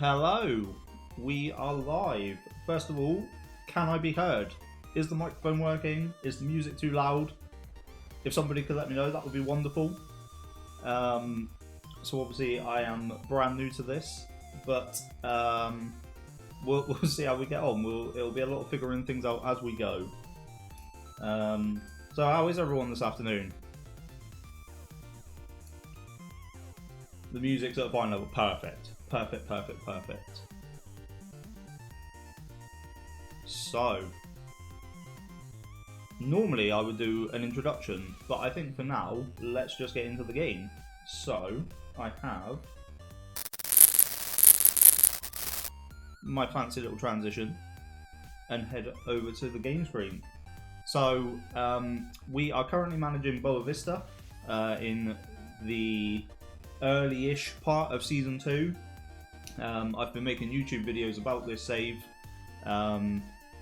Hello, we are live. First of all, can I be heard? Is the microphone working? Is the music too loud? If somebody could let me know, that would be wonderful. So obviously I am brand new to this, but we'll see how we get on. It'll be a lot of figuring things out as we go. So how is everyone this afternoon? The music's at a fine level. Perfect. Perfect. So, normally I would do an introduction, but I think for now, let's just get into the game. So, I have my fancy little transition and head over to the game screen. So, we are currently managing Boavista in the early-ish part of Season 2. I've been making YouTube videos about this save.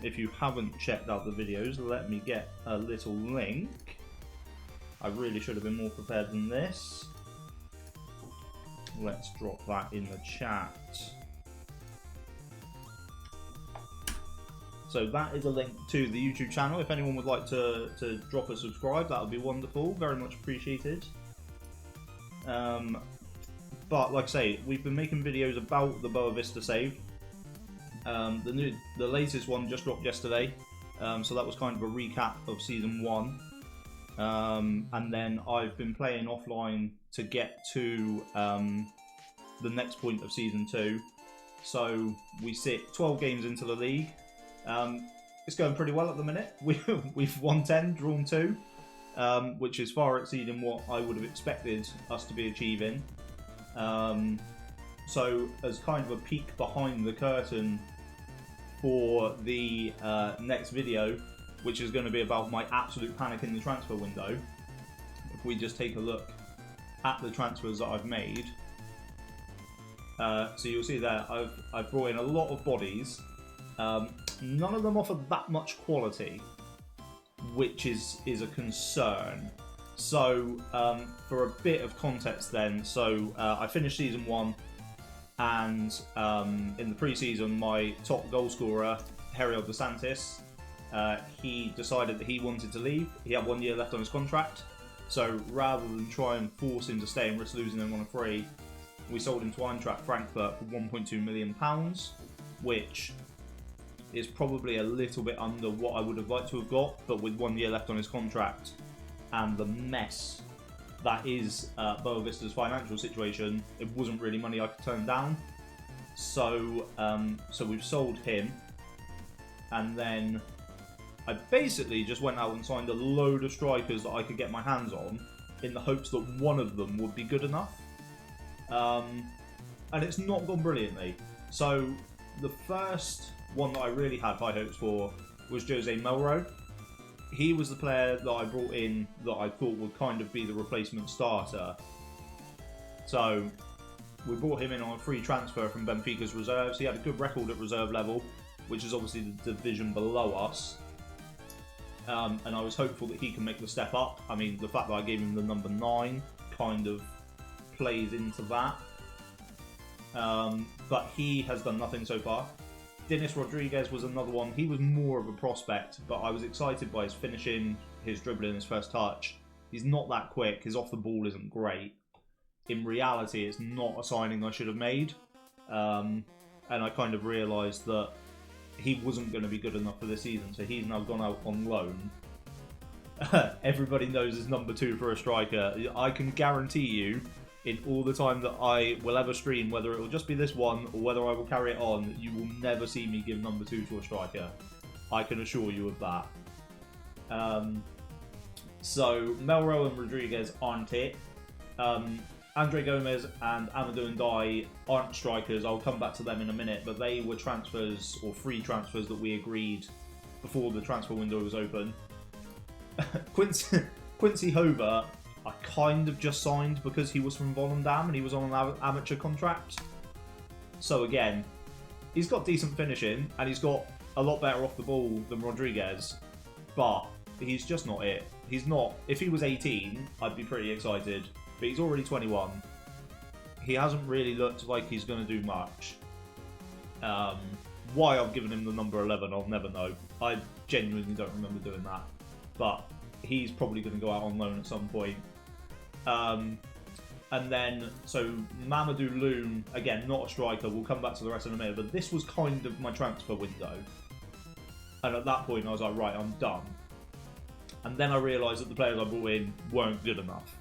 If you haven't checked out the videos, let me get a little link. I really should have been more prepared than this. Let's drop that in the chat. So that is a link to the YouTube channel. If anyone would like to drop a subscribe, that would be wonderful. Very much appreciated. But like I say, we've been making videos about the Boavista save. The latest one just dropped yesterday, so that was kind of a recap of Season 1. And then I've been playing offline to get to the next point of Season 2. So we sit 12 games into the league. It's going pretty well at the minute. We've won 10, drawn 2, which is far exceeding what I would have expected us to be achieving. So as kind of a peek behind the curtain for the next video, which is going to be about my absolute panic in the transfer window, if we just take a look at the transfers that I've made, so you'll see there I've brought in a lot of bodies. None of them offer that much quality, which is a concern. So, for a bit of context then, so I finished Season 1, and in the pre-season, my top goal scorer, Herriel DeSantis, he decided that he wanted to leave. He had 1 year left on his contract, so rather than try and force him to stay and risk losing him on a free, we sold him to Eintracht Frankfurt for £1.2 million, which is probably a little bit under what I would have liked to have got, but with 1 year left on his contract, and the mess that is Boavista's financial situation, it wasn't really money I could turn down. So, so we've sold him, and then I basically just went out and signed a load of strikers that I could get my hands on, in the hopes that one of them would be good enough. And it's not gone brilliantly. So the first one that I really had high hopes for was Jose Melro. He was the player that I brought in that I thought would kind of be the replacement starter. So we brought him in on a free transfer from Benfica's reserves. He had a good record at reserve level, which is obviously the division below us. And I was hopeful that he can make the step up. I mean, the fact that I gave him the number 9 kind of plays into that. But he has done nothing so far. Dennis Rodriguez was another one. He was more of a prospect, but I was excited by his finishing, his dribbling, his first touch. He's not that quick. His off the ball isn't great. In reality, it's not a signing I should have made. And I kind of realised that he wasn't going to be good enough for this season, so he's now gone out on loan. Everybody knows his number 2 for a striker. I can guarantee you, in all the time that I will ever stream, whether it will just be this one or whether I will carry it on, you will never see me give number 2 to a striker. I can assure you of that. So Melro and Rodriguez aren't it. Andre Gomez and Amadou Ndiaye aren't strikers. I'll come back to them in a minute, but they were transfers or free transfers that we agreed before the transfer window was open. Quincy Hover, I kind of just signed because he was from Volendam and he was on an amateur contract. So again, he's got decent finishing and he's got a lot better off the ball than Rodriguez, but he's just not it. He's not. If he was 18, I'd be pretty excited, but he's already 21. He hasn't really looked like he's going to do much. Why I've given him the number 11, I'll never know. I genuinely don't remember doing that. But he's probably going to go out on loan at some point. And then, so Mamadou Loom, again, not a striker. We'll come back to the rest in a minute. But this was kind of my transfer window. And at that point, I was like, right, I'm done. And then I realised that the players I brought in weren't good enough.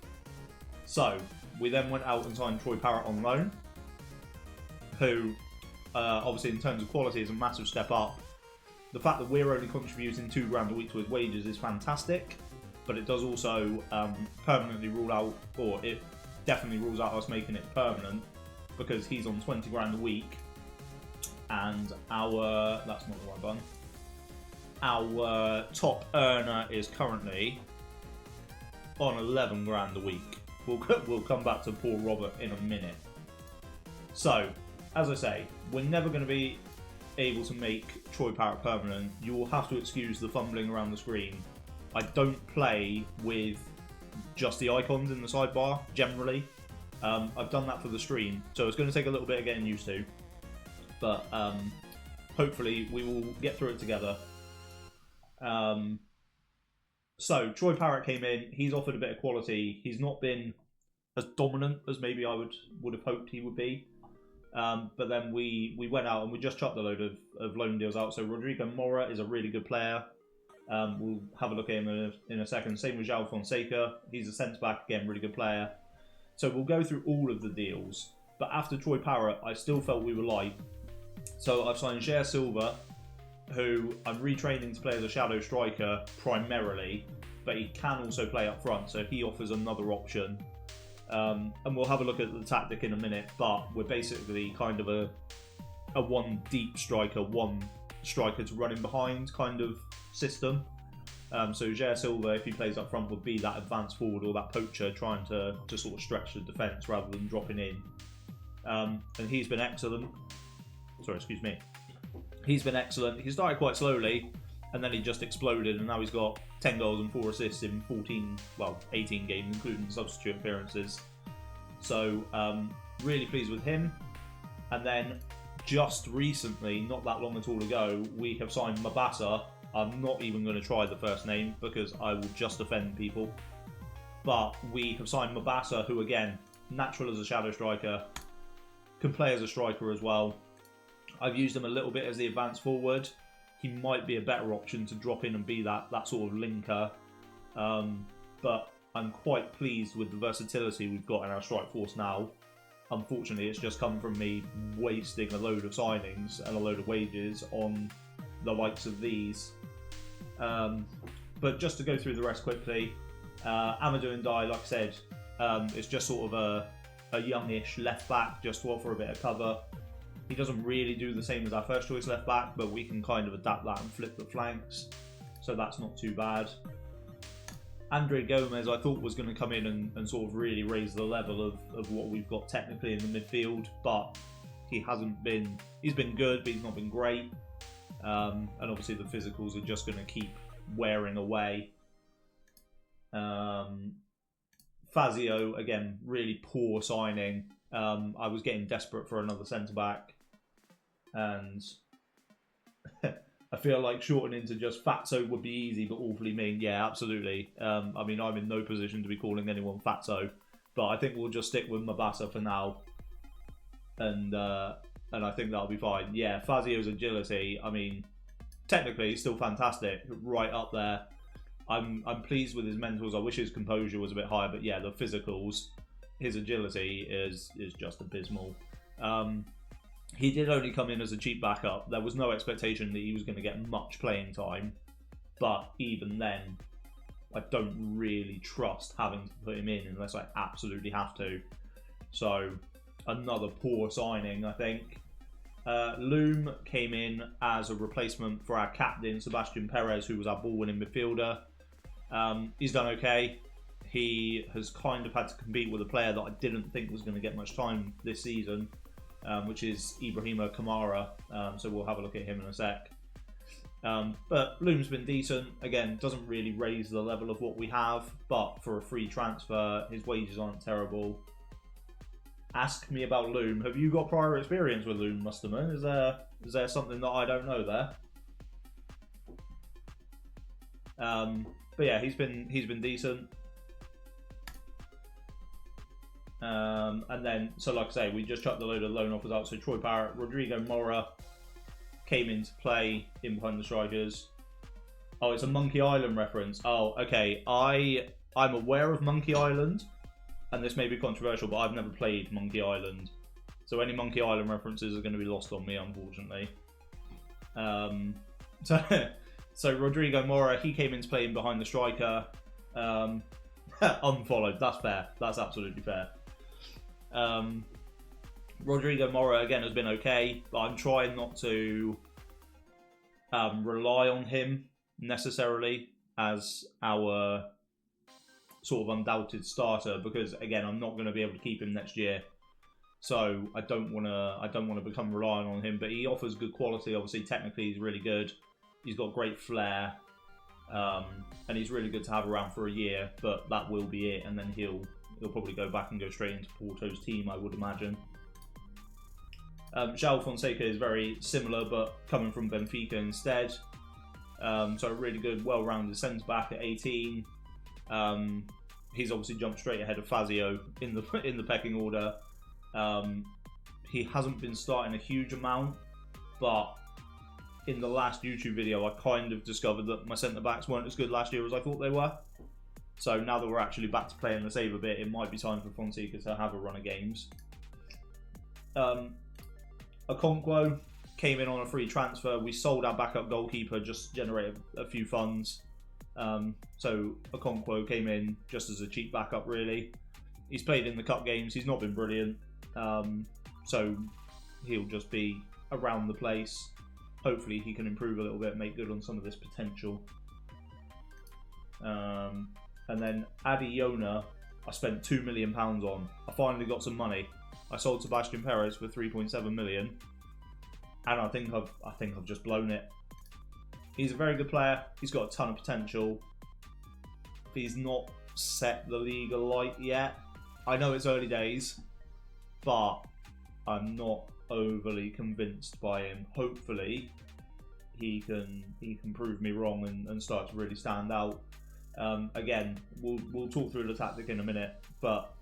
So, we then went out and signed Troy Parrott on loan, who, obviously in terms of quality, is a massive step up. The fact that we're only contributing £2 grand a week to his wages is fantastic, but it does also permanently rule out, or it definitely rules out us making it permanent, because he's on 20 grand a week, and that's not the right button. Our top earner is currently on 11 grand a week. We'll come back to poor Robert in a minute. So, as I say, we're never going to be able to make Troy Parrott permanent. You will have to excuse the fumbling around the screen. I don't play with just the icons in the sidebar, generally. I've done that for the stream, so it's going to take a little bit of getting used to. But hopefully we will get through it together. So, Troy Parrott came in, he's offered a bit of quality. He's not been as dominant as maybe I would have hoped he would be. But then we went out and we just chucked a load of loan deals out. So Rodrigo Mora is a really good player. We'll have a look at him in a second. Same with João Fonseca. He's a centre-back, again, really good player. So we'll go through all of the deals. But after Troy Parrott, I still felt we were light. So I've signed Jair Silva, who I'm retraining to play as a shadow striker primarily, but he can also play up front, so he offers another option. And we'll have a look at the tactic in a minute, but we're basically kind of a one deep striker, one striker to run in behind kind of system. So Jair Silva, if he plays up front, would be that advanced forward or that poacher trying to sort of stretch the defence rather than dropping in. And he's been excellent. Sorry, excuse me. He's been excellent. He started quite slowly, and then he just exploded, and now he's got 10 goals and 4 assists in 18 games, including substitute appearances. So, really pleased with him. And then, just recently, not that long at all ago, we have signed Mabasa. I'm not even going to try the first name, because I will just offend people. But we have signed Mabasa, who, again, natural as a shadow striker, can play as a striker as well. I've used him a little bit as the advanced forward. He might be a better option to drop in and be that sort of linker. But I'm quite pleased with the versatility we've got in our strike force now. Unfortunately, it's just come from me wasting a load of signings and a load of wages on the likes of these. But just to go through the rest quickly, Amadou Ndiaye, like I said, is just sort of a youngish left back, just to offer a bit of cover. He doesn't really do the same as our first choice left back, but we can kind of adapt that and flip the flanks, so that's not too bad. Andre Gomez, I thought, was going to come in and sort of really raise the level of what we've got technically in the midfield, but he hasn't been. He's been good, but he's not been great. And obviously the physicals are just going to keep wearing away. Fazio, again, really poor signing. I was getting desperate for another centre-back, and I feel like shortening to just Fatso would be easy but awfully mean. Yeah, absolutely. I mean, I'm in no position to be calling anyone Fatso, but I think we'll just stick with Mabasa for now, and I think that'll be fine. Yeah, Fazio's agility, I mean, technically he's still fantastic, right up there. I'm pleased with his mentals. I wish his composure was a bit higher, but yeah, the physicals, his agility is just abysmal. He did only come in as a cheap backup. There was no expectation that he was going to get much playing time, but even then, I don't really trust having to put him in unless I absolutely have to. So, another poor signing, I think. Loom came in as a replacement for our captain, Sebastian Perez, who was our ball-winning midfielder. He's done okay. He has kind of had to compete with a player that I didn't think was going to get much time this season, which is Ibrahima Kamara. So we'll have a look at him in a sec. But Loom's been decent. Again, doesn't really raise the level of what we have, but for a free transfer, his wages aren't terrible. ask me about Loom. Have you got prior experience with Loom, Musterman? Is there something that I don't know there? But yeah, he's been decent. And then, so like I say, we just chucked the load of loan offers out. So Troy Parrott, Rodrigo Mora came into play in behind the strikers. Oh, it's a Monkey Island reference. Oh, okay. I'm aware of Monkey Island, and this may be controversial, but I've never played Monkey Island. So any Monkey Island references are going to be lost on me, unfortunately. So Rodrigo Mora, he came into play in behind the striker. Unfollowed. That's fair. That's absolutely fair. Rodrigo Mora, again, has been okay, but I'm trying not to rely on him necessarily as our sort of undoubted starter, because again, I'm not going to be able to keep him next year. So I don't want to become reliant on him, but he offers good quality. Obviously, technically, he's really good. He's got great flair, and he's really good to have around for a year. But that will be it, and then he'll probably go back and go straight into Porto's team, I would imagine. João Fonseca is very similar, but coming from Benfica instead. So a really good, well-rounded centre-back at 18. He's obviously jumped straight ahead of Fazio in the pecking order. He hasn't been starting a huge amount, but in the last YouTube video, I kind of discovered that my centre-backs weren't as good last year as I thought they were. So now that we're actually back to playing the save a bit, it might be time for Fonseca to have a run of games. Okonkwo came in on a free transfer. We sold our backup goalkeeper, just generated a few funds. So Okonkwo came in just as a cheap backup, really. He's played in the cup games. He's not been brilliant. So he'll just be around the place. Hopefully he can improve a little bit, make good on some of this potential. And then Adiona, I spent £2 million on. I finally got some money. I sold Sebastian Perez for 3.7 million, and I think I've just blown it. He's a very good player. He's got a ton of potential. He's not set the league alight yet. I know it's early days, but I'm not overly convinced by him. Hopefully, he can prove me wrong and start to really stand out. Again, we'll talk through the tactic in a minute, but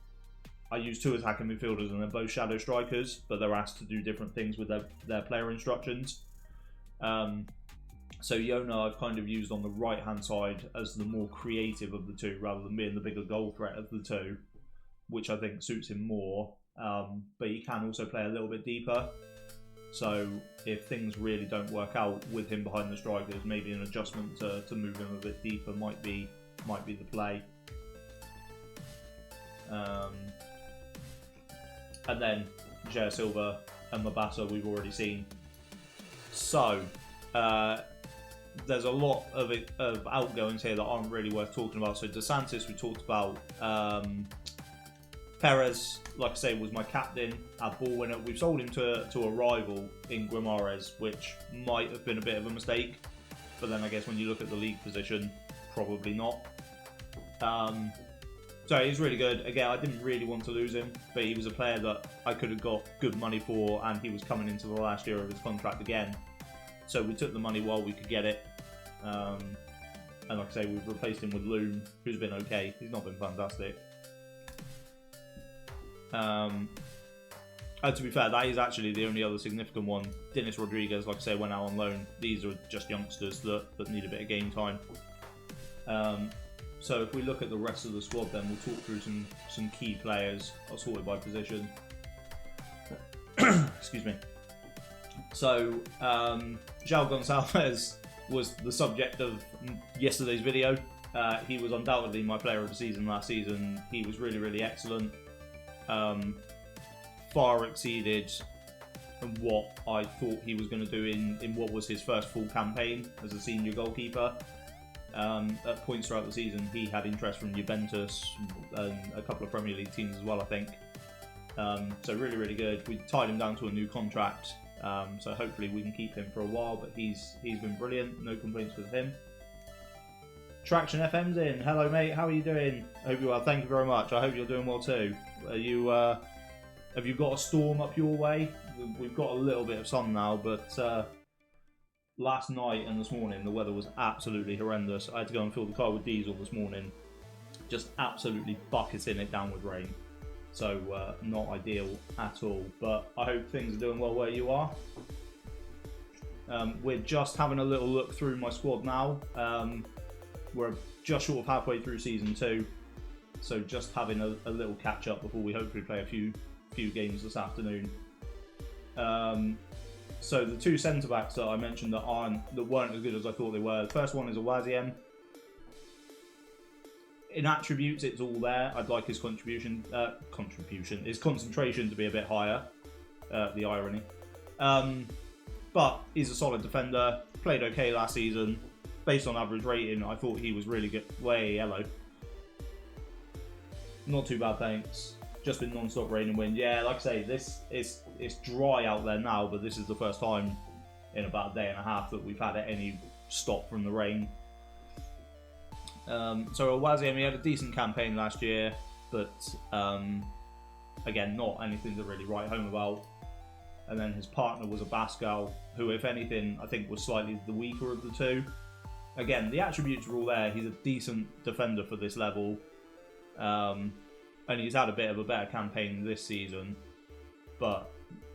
I use two attacking midfielders and they're both shadow strikers, but they're asked to do different things with their player instructions. So Yona I've kind of used on the right hand side as the more creative of the two, rather than being the bigger goal threat of the two, which I think suits him more. But he can also play a little bit deeper. So if things really don't work out with him behind the strikers, maybe an adjustment to move him a bit deeper might be the play. And then Jair Silva and Mabasa we've already seen. So there's a lot of outgoings here that aren't really worth talking about. So DeSantis we talked about. Perez, like I say, was my captain, our ball winner. We've sold him to a rival in Guimarães, which might have been a bit of a mistake. But then I guess when you look at the league position, probably not. So he's really good. Again, I didn't really want to lose him, but he was a player that I could have got good money for, and he was coming into the last year of his contract again. So we took the money while we could get it. And like I say, we've replaced him with Loom, who's been okay. He's not been fantastic. To be fair, that is actually the only other significant one. Dennis Rodriguez, like I say, went out on loan. These are just youngsters that need a bit of game time. So if we look at the rest of the squad, then we'll talk through some key players. I'll sort it by position. Excuse me. So João Gonçalves was the subject of yesterday's video. He was undoubtedly my player of the season last season. He was really, really excellent. Far exceeded what I thought he was going to do in what was his first full campaign as a senior goalkeeper. At points throughout the season, he had interest from Juventus and a couple of Premier League teams as well, I think. So really, really good. We tied him down to a new contract, so hopefully we can keep him for a while. But he's been brilliant. No complaints with him. Traction FM's in. Hello, mate. How are you doing? I hope you're well. Thank you very much. I hope you're doing well too. Are Have you got a storm up your way? We've got a little bit of sun now, but last night and this morning the weather was absolutely horrendous. I had to go and fill the car with diesel this morning, just absolutely bucketing it down with rain. So not ideal at all, but I hope things are doing well where you are. We're just having a little look through my squad now. We're just short of halfway through Season 2, so just having a little catch up before we hopefully play a few games this afternoon. So the two centre backs that I mentioned that weren't as good as I thought they were. The first one is Awaziem. In attributes, it's all there. I'd like his his concentration to be a bit higher. The irony. But he's a solid defender. Played okay last season. Based on average rating, I thought he was really good. Way yellow. Not too bad, thanks. Just been non-stop rain and wind. Yeah, like I say, it's dry out there now, but this is the first time in about a day and a half that we've had any stop from the rain. So Awaziem, he had a decent campaign last year, but again, not anything to really write home about. And then his partner was a Bascal, who, if anything, I think was slightly the weaker of the two. Again, the attributes are all there. He's a decent defender for this level. And he's had a bit of a better campaign this season, but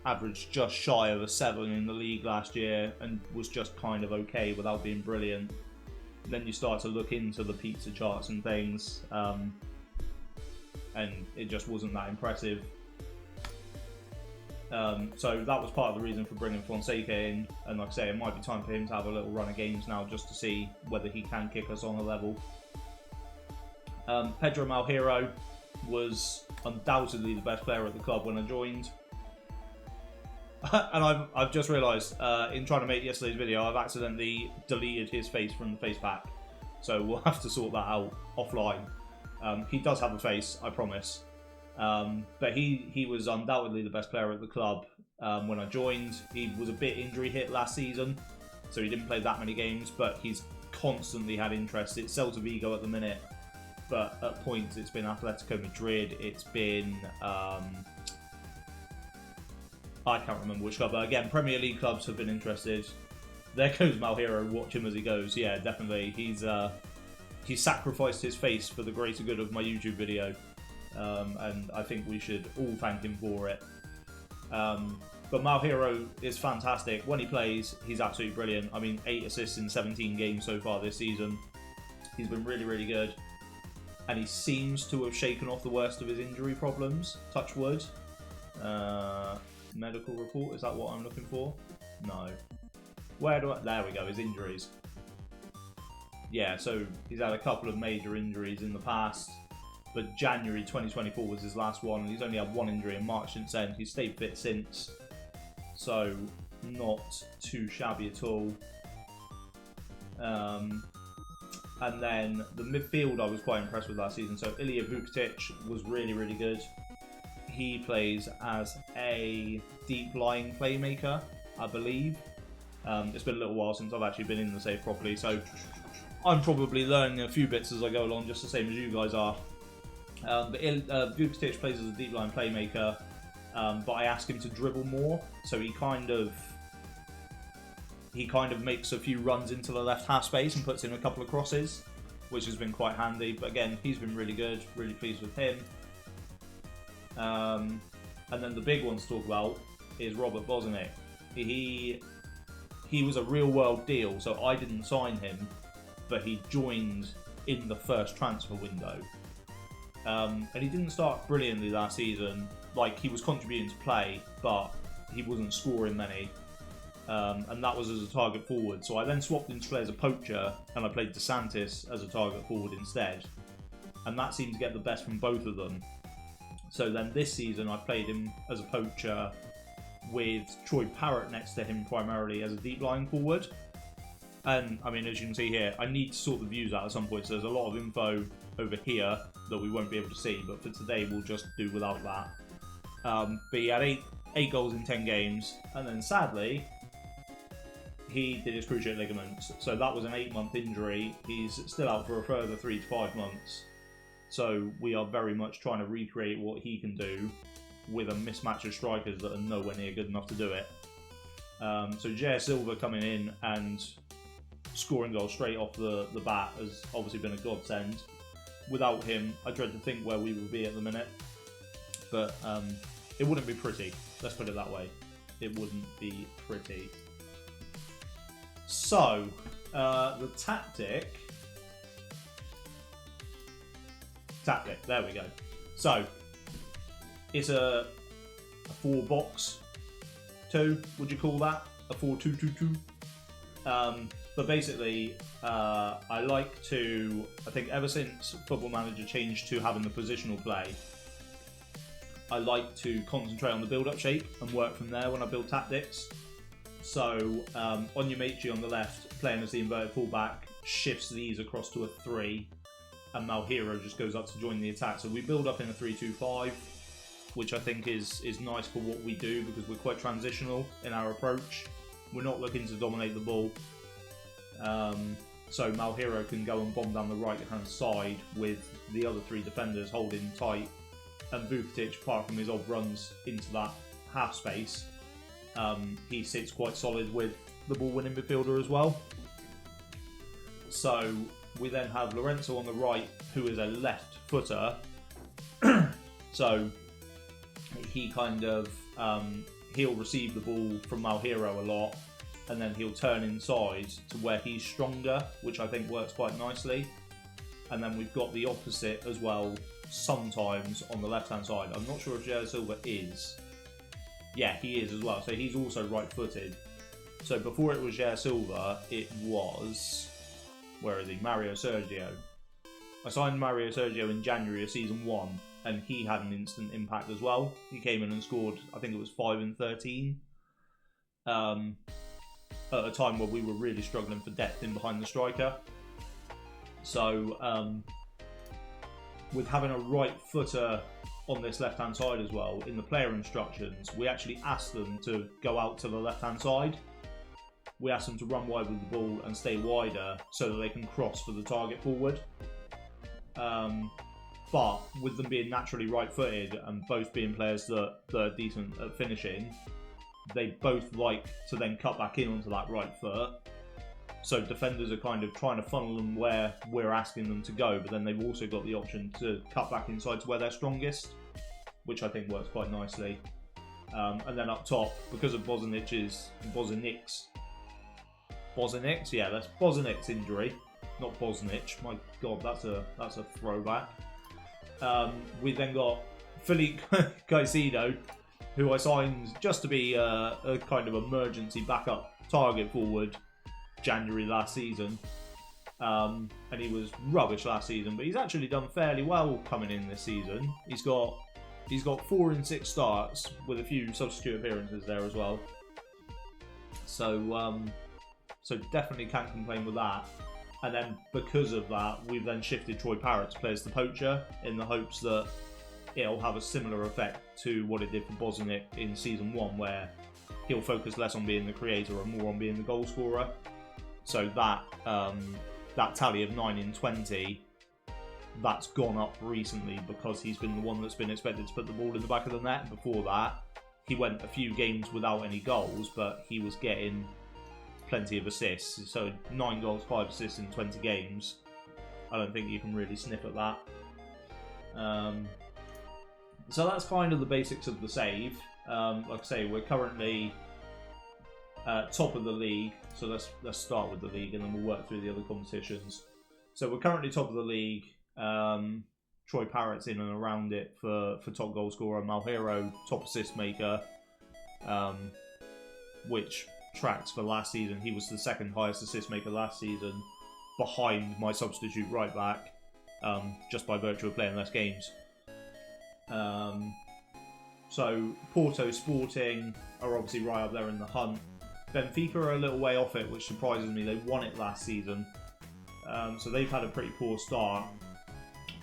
averaged just shy of a 7 in the league last year and was just kind of okay without being brilliant. Then you start to look into the pizza charts and things, and it just wasn't that impressive. So that was part of the reason for bringing Fonseca in, and like I say, it might be time for him to have a little run of games now just to see whether he can kick us on a level. Pedro Malheiro was undoubtedly the best player at the club when I joined. And I've just realised, in trying to make yesterday's video, I've accidentally deleted his face from the face pack. So we'll have to sort that out offline. He does have a face, I promise. But he was undoubtedly the best player at the club when I joined. He was a bit injury hit last season, so he didn't play that many games, but he's constantly had interest. It's Celta Vigo at the minute, but at points it's been Atletico Madrid, it's been... I can't remember which club, but again, Premier League clubs have been interested. There goes Malheiro, watch him as he goes. Yeah, definitely. He's sacrificed his face for the greater good of my YouTube video. And I think we should all thank him for it. But Malheiro is fantastic. When he plays, he's absolutely brilliant. I mean, 8 assists in 17 games so far this season. He's been really, really good. And he seems to have shaken off the worst of his injury problems. Touch wood. Medical report, is that what I'm looking for? No. There we go, his injuries. Yeah, so he's had a couple of major injuries in the past, but January 2024 was his last one, and he's only had one injury in March since then. He's stayed fit since, so not too shabby at all. And then the midfield I was quite impressed with last season. So Ilya Vukitic was really, really good. He plays as a deep-lying playmaker, I believe. It's been a little while since I've actually been in the save properly, so I'm probably learning a few bits as I go along, just the same as you guys are. But Vukitic plays as a deep-lying playmaker, but I ask him to dribble more, so he kind of makes a few runs into the left half space and puts in a couple of crosses, which has been quite handy. But again, he's been really good, really pleased with him. And then the big one to talk about is Robert Bozanic. He was a real world deal, so I didn't sign him, but he joined in the first transfer window. And he didn't start brilliantly last season. Like, he was contributing to play, but he wasn't scoring many. And that was as a target forward. So I then swapped him to play as a poacher, and I played DeSantis as a target forward instead. And that seemed to get the best from both of them. So then this season I played him as a poacher with Troy Parrott next to him primarily as a deep lying forward. And I mean, as you can see here, I need to sort the views out at some point, so there's a lot of info over here that we won't be able to see, but for today we'll just do without that. But he had 8 goals in 10 games, and then sadly he did his cruciate ligaments, so that was an 8-month injury. He's still out for a further 3 to 5 months. So we are very much trying to recreate what he can do with a mismatch of strikers that are nowhere near good enough to do it. So J.R. Silva coming in and scoring goals straight off the bat has obviously been a godsend. Without him, I dread to think where we would be at the minute. But it wouldn't be pretty. Let's put it that way. It wouldn't be pretty. So, the tactic, there we go. So, it's a 4-box 2, would you call that? A 4-2-2-2. But basically, I like to, I think ever since Football Manager changed to having the positional play, I like to concentrate on the build-up shape and work from there when I build tactics. So, Onyemechi on the left, playing as the inverted fullback, shifts these across to a 3, and Malhero just goes up to join the attack. So we build up in a 3-2-5, which I think is nice for what we do because we're quite transitional in our approach. We're not looking to dominate the ball. So Malhero can go and bomb down the right-hand side with the other 3 defenders holding tight, and Vukotic, apart from his odd runs into that half space, he sits quite solid with the ball-winning midfielder as well. So we then have Lorenzo on the right, who is a left footer. So he kind of he'll receive the ball from Malhero a lot, and then he'll turn inside to where he's stronger, which I think works quite nicely. And then we've got the opposite as well sometimes on the left-hand side. I'm not sure if J.R. Silva is. Yeah, he is as well. So he's also right-footed. So before it was J.R. Silva, it was... Where is he? Mario Sergio. I signed Mario Sergio in January of Season 1, and he had an instant impact as well. He came in and scored, I think it was 5 and 13. At a time where we were really struggling for depth in behind the striker. So, with having a right footer on this left hand side as well, in the player instructions, we actually asked them to go out to the left hand side. We asked them to run wide with the ball and stay wider so that they can cross for the target forward. But with them being naturally right footed and both being players that are decent at finishing, they both like to then cut back in onto that right foot. So defenders are kind of trying to funnel them where we're asking them to go, but then they've also got the option to cut back inside to where they're strongest, which I think works quite nicely. And then up top, because of Bozanic's injury, not Bosnich. My God, that's a throwback. We then got Philippe Caicedo, who I signed just to be a kind of emergency backup target forward January last season. And he was rubbish last season, but he's actually done fairly well coming in this season. He's got 4 in 6 starts with a few substitute appearances there as well. So definitely can't complain with that. And then because of that, we've then shifted Troy Parrott to play as the poacher in the hopes that it'll have a similar effect to what it did for Bosnic in Season 1, where he'll focus less on being the creator and more on being the goal scorer. So that tally of 9 in 20, that's gone up recently because he's been the one that's been expected to put the ball in the back of the net. Before that, he went a few games without any goals, but he was getting plenty of assists. So 9 goals, 5 assists in 20 games. I don't think you can really sniff at that. So that's kind of the basics of the save. Like I say, we're currently top of the league. So let's start with the league and then we'll work through the other competitions. So we're currently top of the league. Troy Parrott's in and around it for top goal scorer. Malhero, top assist maker, which tracks for last season. He was the second highest assist maker last season, behind my substitute right back, just by virtue of playing less games. So Porto, Sporting are obviously right up there in the hunt. Benfica are a little way off it, which surprises me. They won it last season, so they've had a pretty poor start.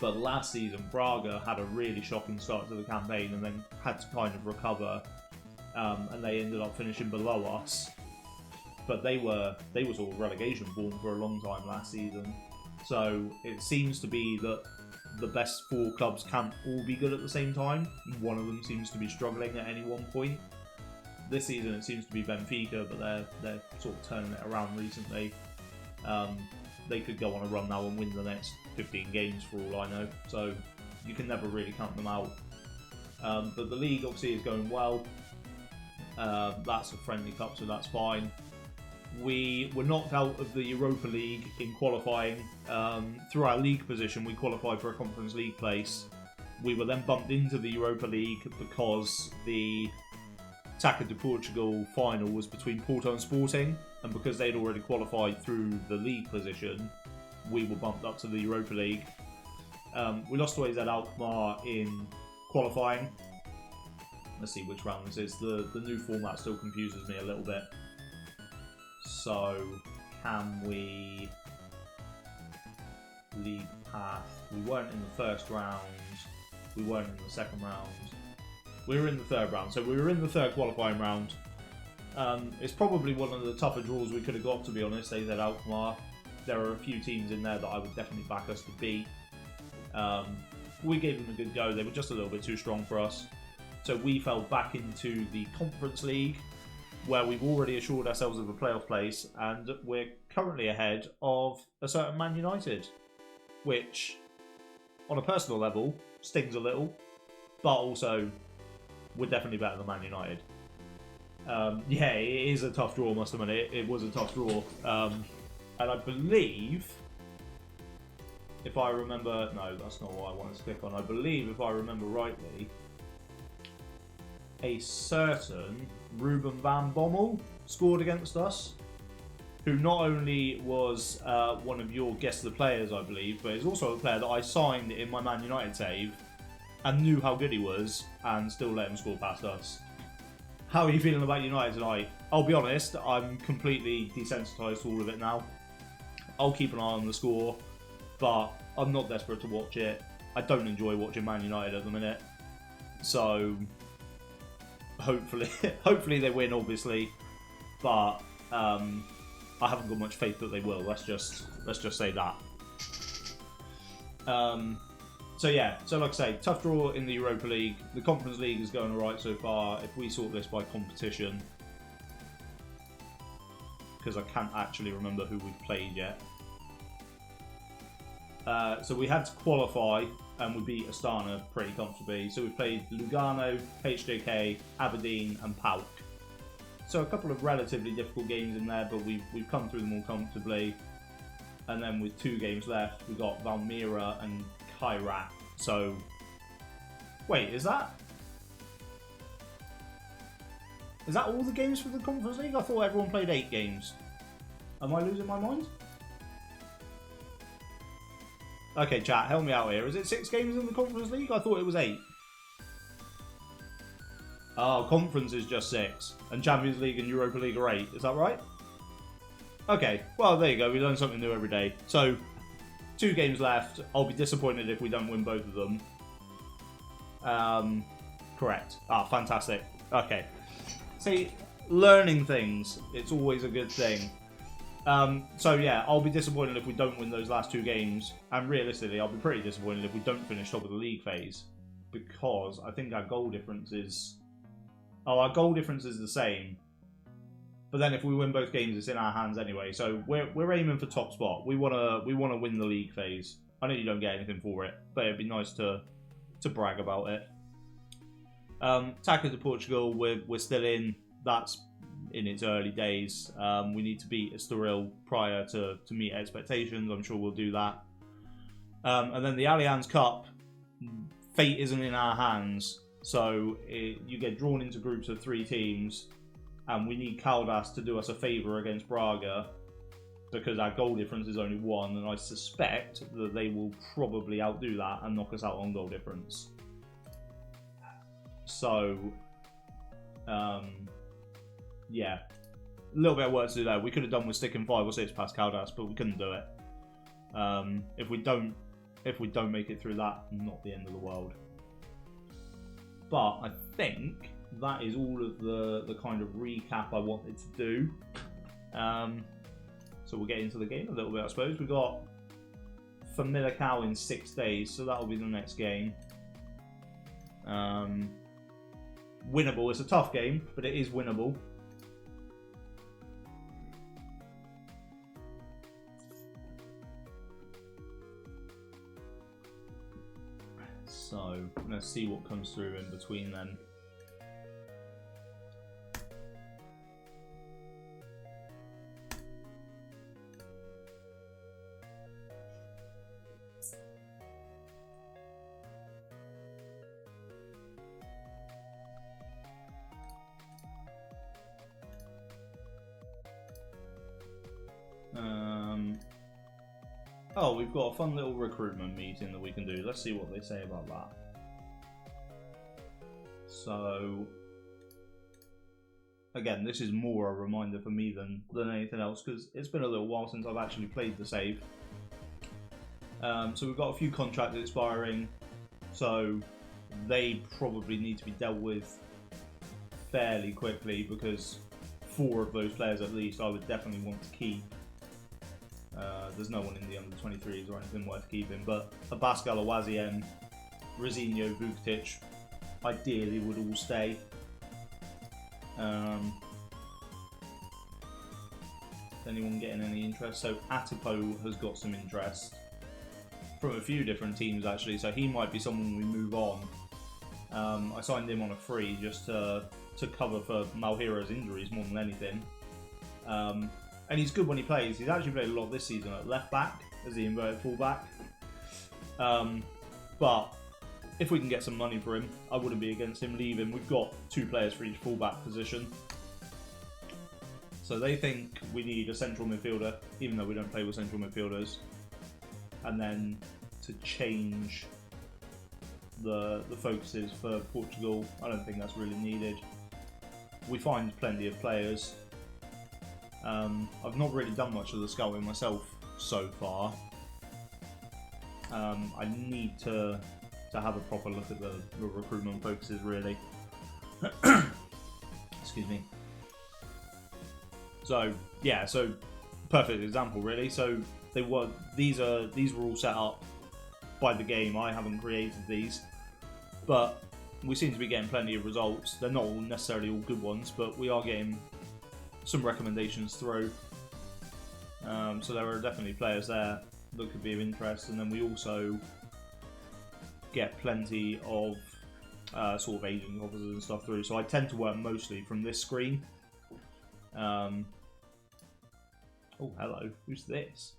But last season, Braga had a really shocking start to the campaign and then had to kind of recover, and they ended up finishing below us. But they were sort of relegation form for a long time last season. So it seems to be that the best 4 clubs can't all be good at the same time. One of them seems to be struggling at any one point. This season it seems to be Benfica, but they're sort of turning it around recently. They could go on a run now and win the next 15 games for all I know, so you can never really count them out. But the league obviously is going well. That's a friendly cup, so that's fine. We were knocked out of the Europa League in qualifying. Through our league position, we qualified for a Conference League place. We were then bumped into the Europa League because the Taça de Portugal final was between Porto and Sporting, and because they'd already qualified through the league position, we were bumped up to the Europa League. We lost to AZ Alkmaar in qualifying. Let's see which round this is. The new format still confuses me a little bit. So, can we league path? We weren't in the first round. We weren't in the second round. We were in the third round. So we were in the third qualifying round. It's probably one of the tougher draws we could have got, to be honest, AZ Alkmaar. There are a few teams in there that I would definitely back us to beat. We gave them a good go. They were just a little bit too strong for us. So we fell back into the Conference League, where we've already assured ourselves of a playoff place, and we're currently ahead of a certain Man United, which, on a personal level, stings a little, but also, we're definitely better than Man United. Yeah, it is a tough draw, must admit. It was a tough draw. And I believe, if I remember... No, that's not what I wanted to click on. I believe, if I remember rightly, a certain Ruben van Bommel scored against us, who not only was one of your guest of the players, I believe, but is also a player that I signed in my Man United save and knew how good he was and still let him score past us. How are you feeling about United tonight? I'll be honest, I'm completely desensitised to all of it now. I'll keep an eye on the score, but I'm not desperate to watch it. I don't enjoy watching Man United at the minute, so hopefully they win, obviously, but I haven't got much faith that they will. Let's just say that. So yeah, so like I say, tough draw in the Europa League. The Conference League is going alright so far. If we sort this by competition, because I can't actually remember who we've played yet. So we had to qualify, and we beat Astana pretty comfortably. So we played Lugano, HJK, Aberdeen, and PAOK. So a couple of relatively difficult games in there, but we've come through them all comfortably. And then with 2 games left, we got Valmiera and Kairat. So, wait, is that all the games for the Conference League? I thought everyone played 8 games. Am I losing my mind? Okay, chat, help me out here. Is it 6 games in the Conference League? I thought it was 8. Oh, Conference is just 6. And Champions League and Europa League are 8. Is that right? Okay, well, there you go. We learn something new every day. So, 2 games left. I'll be disappointed if we don't win both of them. Correct. Ah, fantastic. Okay. See, learning things, it's always a good thing. So yeah, I'll be disappointed if we don't win those last 2 games, and realistically, I'll be pretty disappointed if we don't finish top of the league phase, because I think our goal difference is... Oh, our goal difference is the same, but then if we win both games, it's in our hands anyway. So we're aiming for top spot. We wanna win the league phase. I know you don't get anything for it, but it'd be nice to brag about it. Taça de Portugal, we're still in. That's in its early days. We need to beat Estoril prior to meet expectations. I'm sure we'll do that. And then the Allianz Cup, fate isn't in our hands. So you get drawn into groups of 3 teams, and we need Caldas to do us a favour against Braga, because our goal difference is only 1, and I suspect that they will probably outdo that and knock us out on goal difference. So, yeah, a little bit of work to do there. We could have done with sticking 5 or 6 past Caldas, but we couldn't do it. If we don't make it through that, not the end of the world. But I think that is all of the kind of recap I wanted to do. So we'll get into the game a little bit, I suppose. We've got for Millicao in 6 days, so that'll be the next game. Winnable. It's a tough game, but it is winnable. So let's see what comes through in between then. Oh, we've got a fun little recruitment meeting that we can do. Let's see what they say about that. So, again, this is more a reminder for me than anything else, because it's been a little while since I've actually played the save. So we've got a few contracts expiring, so they probably need to be dealt with fairly quickly, because 4 of those players at least I would definitely want to keep. There's no one in the under-23s or anything worth keeping, but Abascal, Awaziem, Rosinho, Vukitic ideally would all stay. Is anyone getting any interest? So Atipo has got some interest from a few different teams actually, so he might be someone we move on. I signed him on a free just to cover for Malheira's injuries more than anything. And he's good when he plays. He's actually played a lot this season at left back as the inverted fullback. But if we can get some money for him, I wouldn't be against him leaving. We've got 2 players for each fullback position. So they think we need a central midfielder, even though we don't play with central midfielders. And then to change the focuses for Portugal, I don't think that's really needed. We find plenty of players. I've not really done much of the scouting myself so far. I need to have a proper look at the recruitment focuses really. Excuse me. So yeah, so perfect example really. So these were all set up by the game. I haven't created these, but we seem to be getting plenty of results. They're not all necessarily all good ones, but we are getting some recommendations through. So there are definitely players there that could be of interest, and then we also get plenty of sort of aging offers and stuff through. So I tend to work mostly from this screen. Oh, hello. Who's this?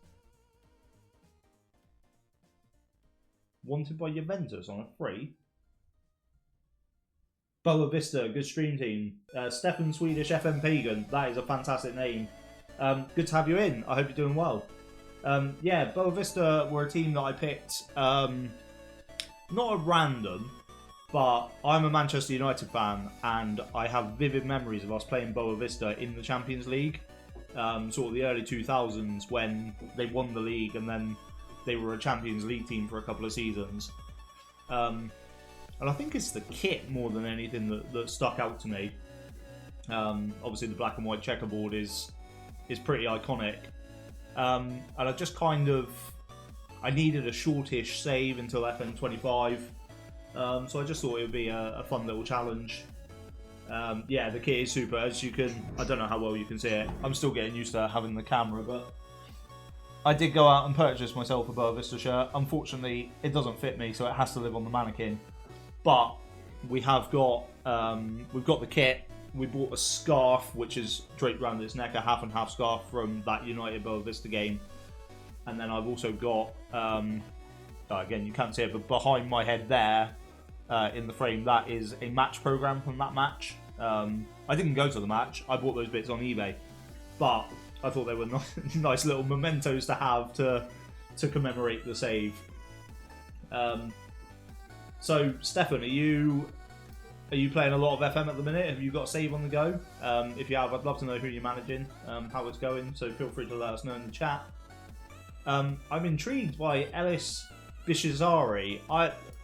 Wanted by Juventus on a free. Boavista, good stream team. Stefan Swedish FM Pagan, that is a fantastic name. Good to have you in. I hope you're doing well. Yeah, Boavista were a team that I picked, not at random, but I'm a Manchester United fan, and I have vivid memories of us playing Boavista in the Champions League, sort of the early 2000s when they won the league and then they were a Champions League team for a couple of seasons. And I think it's the kit more than anything that stuck out to me. Obviously the black and white checkerboard is pretty iconic. And I just kind of... I needed a shortish save until FN25. So I just thought it would be a fun little challenge. Yeah, the kit is super. As you can... I don't know how well you can see it. I'm still getting used to having the camera, but... I did go out and purchase myself a Boavista shirt. Unfortunately, it doesn't fit me, so it has to live on the mannequin. But we have got we've got the kit. We bought a scarf which is draped around its neck, a half and half scarf from that United Boavista game. And then I've also got again you can't see it, but behind my head there in the frame, that is a match program from that match. I didn't go to the match. I bought those bits on eBay, but I thought they were nice little mementos to have to commemorate the save. So, Stefan, are you playing a lot of FM at the minute? Have you got a save on the go? If you have, I'd love to know who you're managing, how it's going, so feel free to let us know in the chat. I'm intrigued by Ellis Bishazari.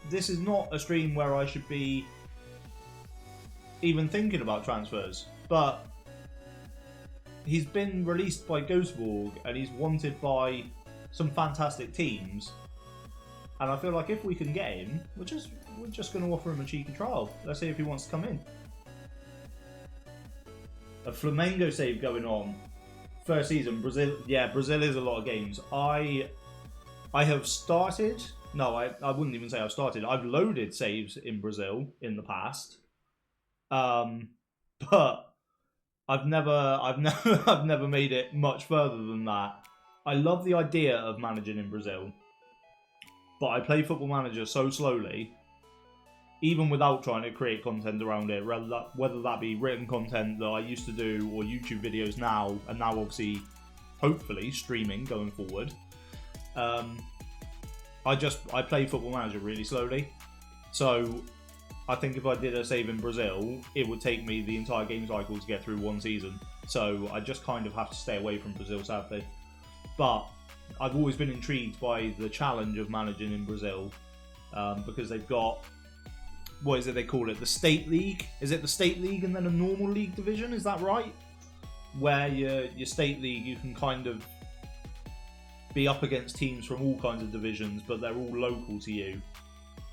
This is not a stream where I should be even thinking about transfers, but he's been released by Ghostborg and he's wanted by some fantastic teams. And I feel like if we can get him, we're just going to offer him a cheeky trial. Let's see if he wants to come in. A Flamengo save going on. First season, Brazil. Yeah, Brazil is a lot of games. I have started. No, I wouldn't even say I've started. I've loaded saves in Brazil in the past. But I've never made it much further than that. I love the idea of managing in Brazil. But I play Football Manager so slowly, even without trying to create content around it, whether that be written content that I used to do or YouTube videos now, and now obviously, hopefully, streaming going forward. I play Football Manager really slowly. So I think if I did a save in Brazil, it would take me the entire game cycle to get through one season. So I just kind of have to stay away from Brazil, sadly. But I've always been intrigued by the challenge of managing in Brazil, because they've got, what is it they call it? The State League? Is it the State League and then a normal league division? Is that right? Where your State League, you can kind of be up against teams from all kinds of divisions, but they're all local to you.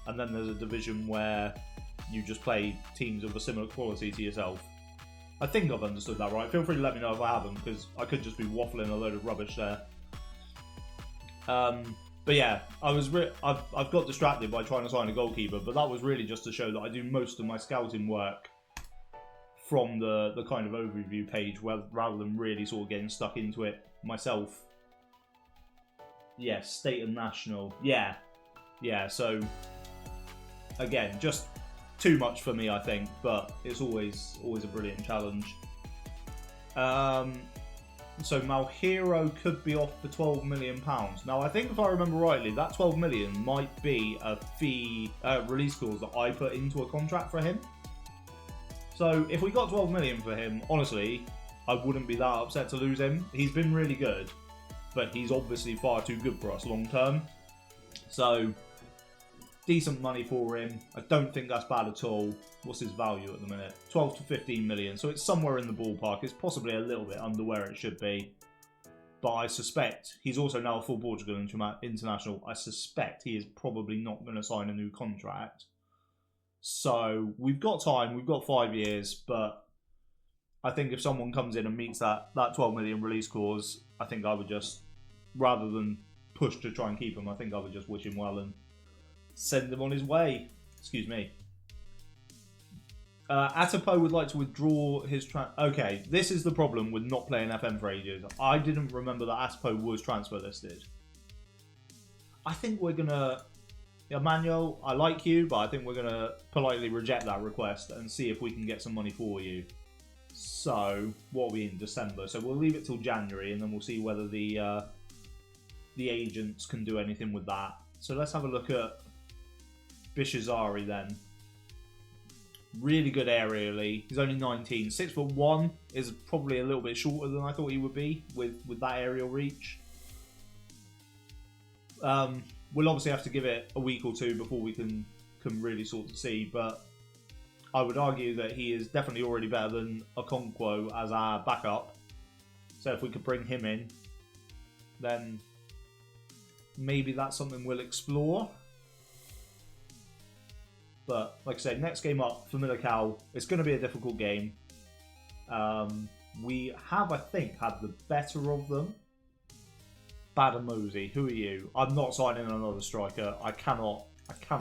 And then there's a division where you just play teams of a similar quality to yourself. I think I've understood that right. Feel free to let me know if I haven't, because I could just be waffling a load of rubbish there. But yeah, I've got distracted by trying to sign a goalkeeper, but that was really just to show that I do most of my scouting work from the kind of overview page, rather than really sort of getting stuck into it myself. Yeah, state and national. Yeah, so again, just too much for me, I think, but it's always a brilliant challenge. So Malhero could be off for £12 million. Now, I think if I remember rightly, that 12 million might be a fee release clause that I put into a contract for him. So if we got 12 million for him, honestly, I wouldn't be that upset to lose him. He's been really good, but he's obviously far too good for us long term. So decent money for him. I don't think that's bad at all. What's his value at the minute? 12 to 15 million. So it's somewhere in the ballpark. It's possibly a little bit under where it should be. But I suspect he's also now a full Portugal international. I suspect he is probably not going to sign a new contract. So we've got time. We've got 5 years. But I think if someone comes in and meets that 12 million release clause, I think I would just, rather than push to try and keep him, I think I would just wish him well and send him on his way. Excuse me. Atapo would like to withdraw his Okay, this is the problem with not playing FM for ages. I didn't remember that Atapo was transfer listed. I think we're gonna, Emmanuel, I like you, but I think we're gonna politely reject that request and see if we can get some money for you. So, what are we in December? So we'll leave it till January, and then we'll see whether the agents can do anything with that. So let's have a look at Bishazari then. Really good aerially. He's only 19. 6'1" is probably a little bit shorter than I thought he would be with that aerial reach. We'll obviously have to give it a week or two before we can really sort of see, but I would argue that he is definitely already better than Okonkwo as our backup. So if we could bring him in, then maybe that's something we'll explore. But like I said, next game up for Millicao, it's going to be a difficult game. We have, I think, had the better of them. Badamosi, who are you? I'm not signing another striker. I cannot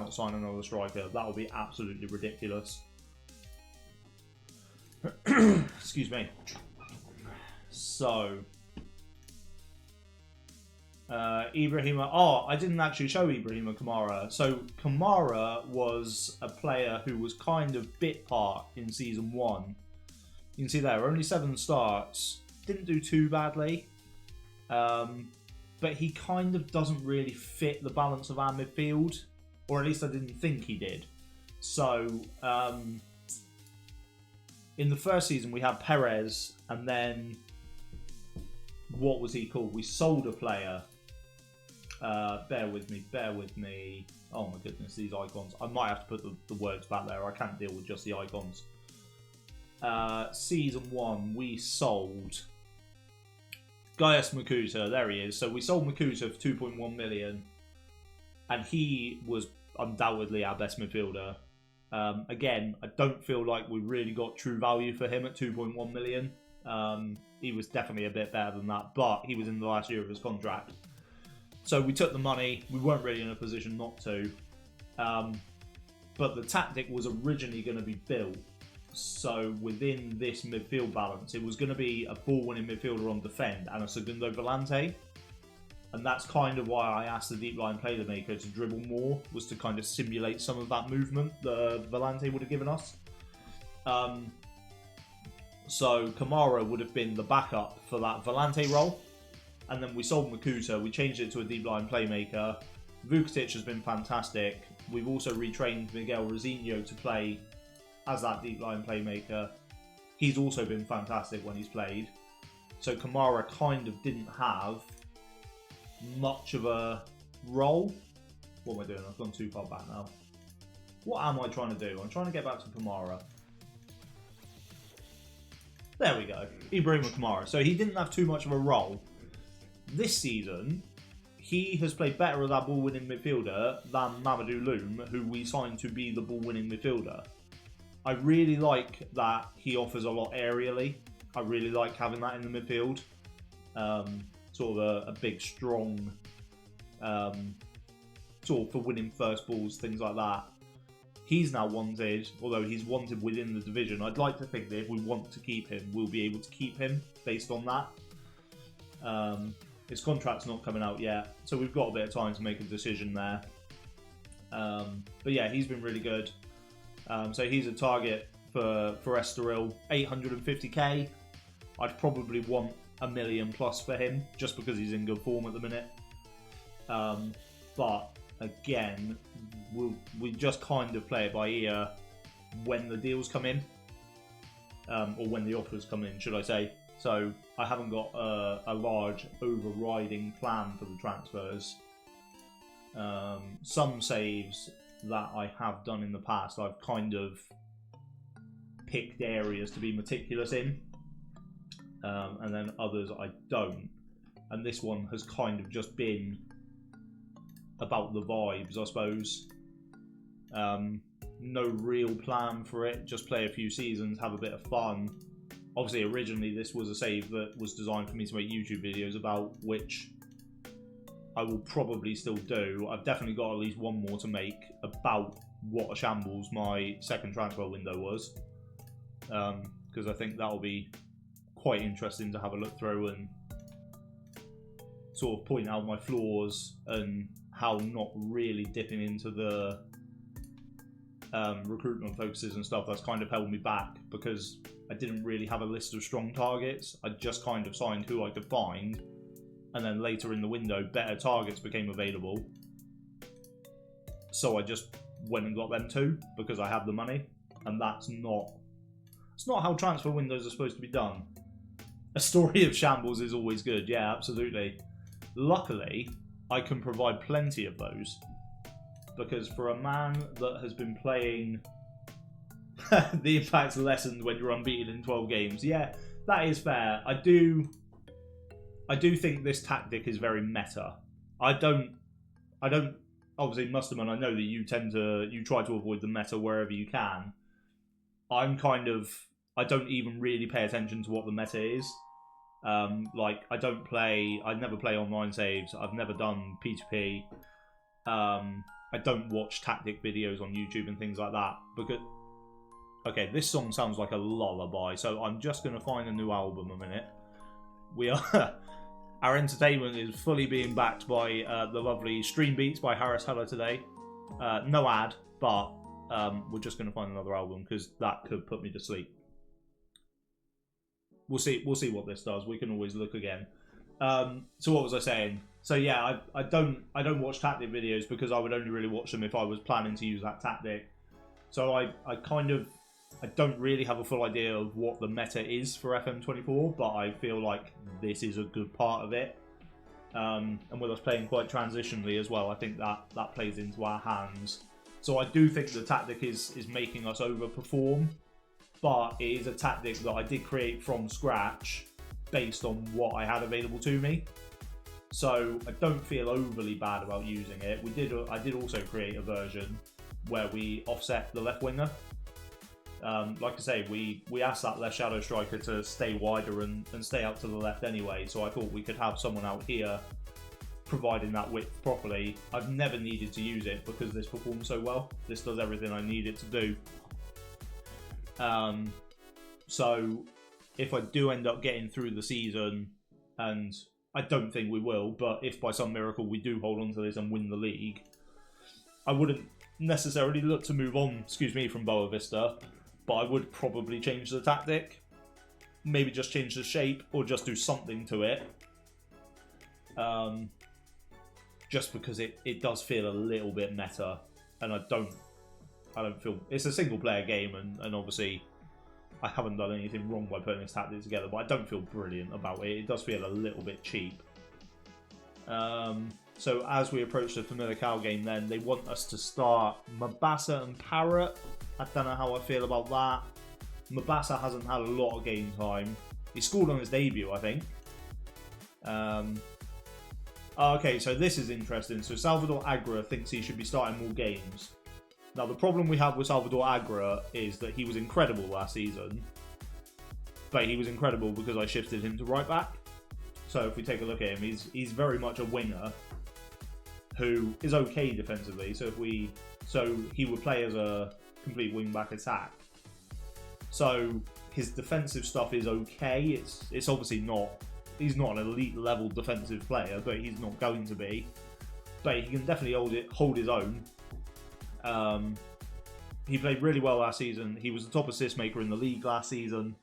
sign another striker. That would be absolutely ridiculous. Excuse me. So Ibrahima. Oh, I didn't actually show Ibrahima Kamara. So Kamara was a player who was kind of bit part in season 1. You can see there, only 7 starts. Didn't do too badly. But he kind of doesn't really fit the balance of our midfield. Or at least I didn't think he did. So, in the first season we had Perez, and then what was he called? We sold a player. Bear with me. Oh my goodness, these icons. I might have to put the words back there. I can't deal with just the icons. Season 1, we sold Gaius Makuta. There he is. So we sold Makuta for 2.1 million. and he was undoubtedly our best midfielder. Again, I don't feel like we really got true value for him at 2.1 million. He was definitely a bit better than that, but he was in the last year of his contract. So we took the money. We weren't really in a position not to. But the tactic was originally going to be built. So within this midfield balance, it was going to be a ball-winning midfielder on defend and a segundo volante. And that's kind of why I asked the deep line playmaker to dribble more, was to kind of simulate some of that movement that Volante would have given us. So Kamara would have been the backup for that Volante role. And then we sold Makuta, we changed it to a deep line playmaker. Vukotic has been fantastic. We've also retrained Miguel Rosinho to play as that deep line playmaker. He's also been fantastic when he's played. So Kamara kind of didn't have much of a role. What am I doing? I've gone too far back now. What am I trying to do? I'm trying to get back to Kamara. There we go. Ibrahima Kamara. So he didn't have too much of a role. This season, he has played better as our ball-winning midfielder than Mamadou Loum, who we signed to be the ball-winning midfielder. I really like that he offers a lot aerially. I really like having that in the midfield. Sort of a big, strong, sort of for winning first balls, things like that. He's now wanted, although he's wanted within the division. I'd like to think that if we want to keep him, we'll be able to keep him based on that. His contract's not coming out yet, so we've got a bit of time to make a decision there. But yeah, he's been really good. So he's a target for Estoril, 850k. I'd probably want $1 million plus for him, just because he's in good form at the minute. But again, we just kind of play it by ear when the deals come in, or when the offers come in, should I say. So I haven't got a large overriding plan for the transfers. Some saves that I have done in the past, I've kind of picked areas to be meticulous in. And then others I don't. And this one has kind of just been about the vibes, I suppose. No real plan for it, just play a few seasons, have a bit of fun. Obviously, originally this was a save that was designed for me to make YouTube videos about, which I will probably still do. I've definitely got at least one more to make about what a shambles my second transfer window was. Because I think that'll be quite interesting to have a look through and sort of point out my flaws and how not really dipping into the recruitment focuses and stuff that's kind of held me back, because I didn't really have a list of strong targets. I just kind of signed who I could find, and then later in the window better targets became available, so I just went and got them too because I had the money. And it's not how transfer windows are supposed to be done. A story of shambles is always good, yeah, absolutely. Luckily, I can provide plenty of those, because for a man that has been playing the impact's lessened when you're unbeaten in 12 games, yeah, that is fair. I do think this tactic is very meta. I don't obviously, Musterman, I know that you try to avoid the meta wherever you can. I don't even really pay attention to what the meta is. Like, I never play online saves. I've never done P2P. I don't watch tactic videos on YouTube and things like that, because, okay, this song sounds like a lullaby, so I'm just going to find a new album a minute. Our entertainment is fully being backed by the lovely Stream Beats by Harris Heller today. No ad, but we're just going to find another album, because that could put me to sleep. We'll see what this does. We can always look again. So what was I saying? So yeah, I don't watch tactic videos, because I would only really watch them if I was planning to use that tactic. So I don't really have a full idea of what the meta is for FM24, but I feel like this is a good part of it. And with us playing quite transitionally as well, I think that plays into our hands. So I do think the tactic is making us overperform, but it is a tactic that I did create from scratch based on what I had available to me. So I don't feel overly bad about using it. I did also create a version where we offset the left winger. Like I say, we asked that left shadow striker to stay wider and stay out to the left anyway, so I thought we could have someone out here providing that width properly. I've never needed to use it because this performs so well. This does everything I need it to do. So if I do end up getting through the season, and I don't think we will, but if by some miracle we do hold on to this and win the league, I wouldn't necessarily look to move on, from Boavista, but I would probably change the tactic. Maybe just change the shape or just do something to it. Just because it does feel a little bit meta, and I don't feel it's a single player game, and obviously I haven't done anything wrong by putting this tactic together, but I don't feel brilliant about it. It does feel a little bit cheap. So as we approach the Familiar Cow game, then they want us to start Mabasa and Parrot. I don't know how I feel about that. Mabasa hasn't had a lot of game time. He scored on his debut, I think. Okay, so this is interesting. So Salvador Agra thinks he should be starting more games. Now, the problem we have with Salvador Agra is that he was incredible last season. But he was incredible because I shifted him to right back. So if we take a look at him, he's very much a winger who is okay defensively. So he would play as a complete wing back attack. So his defensive stuff is okay. It's obviously not. He's not an elite level defensive player, but he's not going to be. But he can definitely hold his own. He played really well last season. He was the top assist maker in the league last season,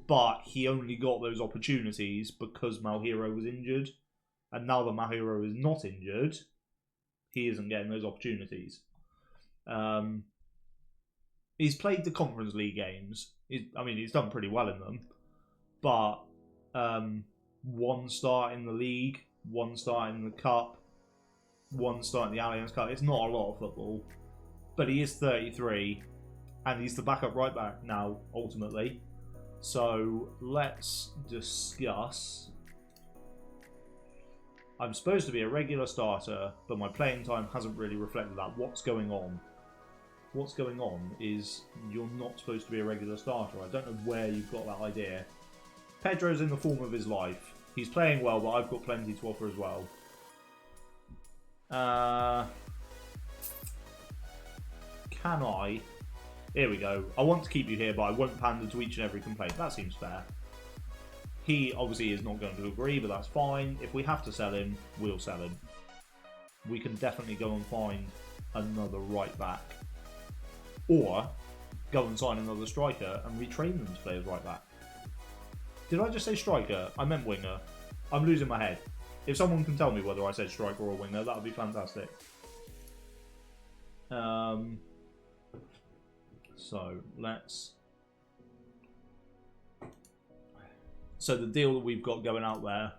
but he only got those opportunities because Malhero was injured. And now that Malhero is not injured, he isn't getting those opportunities. He's played the Conference League games. He's done pretty well in them. But one start in the league, one start in the Cup, one start in the Allianz Cup. It's not a lot of football. But he is 33, and he's the backup right back now, ultimately. So let's discuss. I'm supposed to be a regular starter, but my playing time hasn't really reflected that. What's going on? What's going on is you're not supposed to be a regular starter. I don't know where you've got that idea. Pedro's in the form of his life. He's playing well, but I've got plenty to offer as well. Can I? Here we go. I want to keep you here, but I won't pander to each and every complaint. That seems fair. He obviously is not going to agree, but that's fine. If we have to sell him, we'll sell him. We can definitely go and find another right back. Or go and sign another striker and retrain them to play as right back. Did I just say striker? I meant winger. I'm losing my head. If someone can tell me whether I said striker or winger, that would be fantastic. So let's. So the deal that we've got going out there,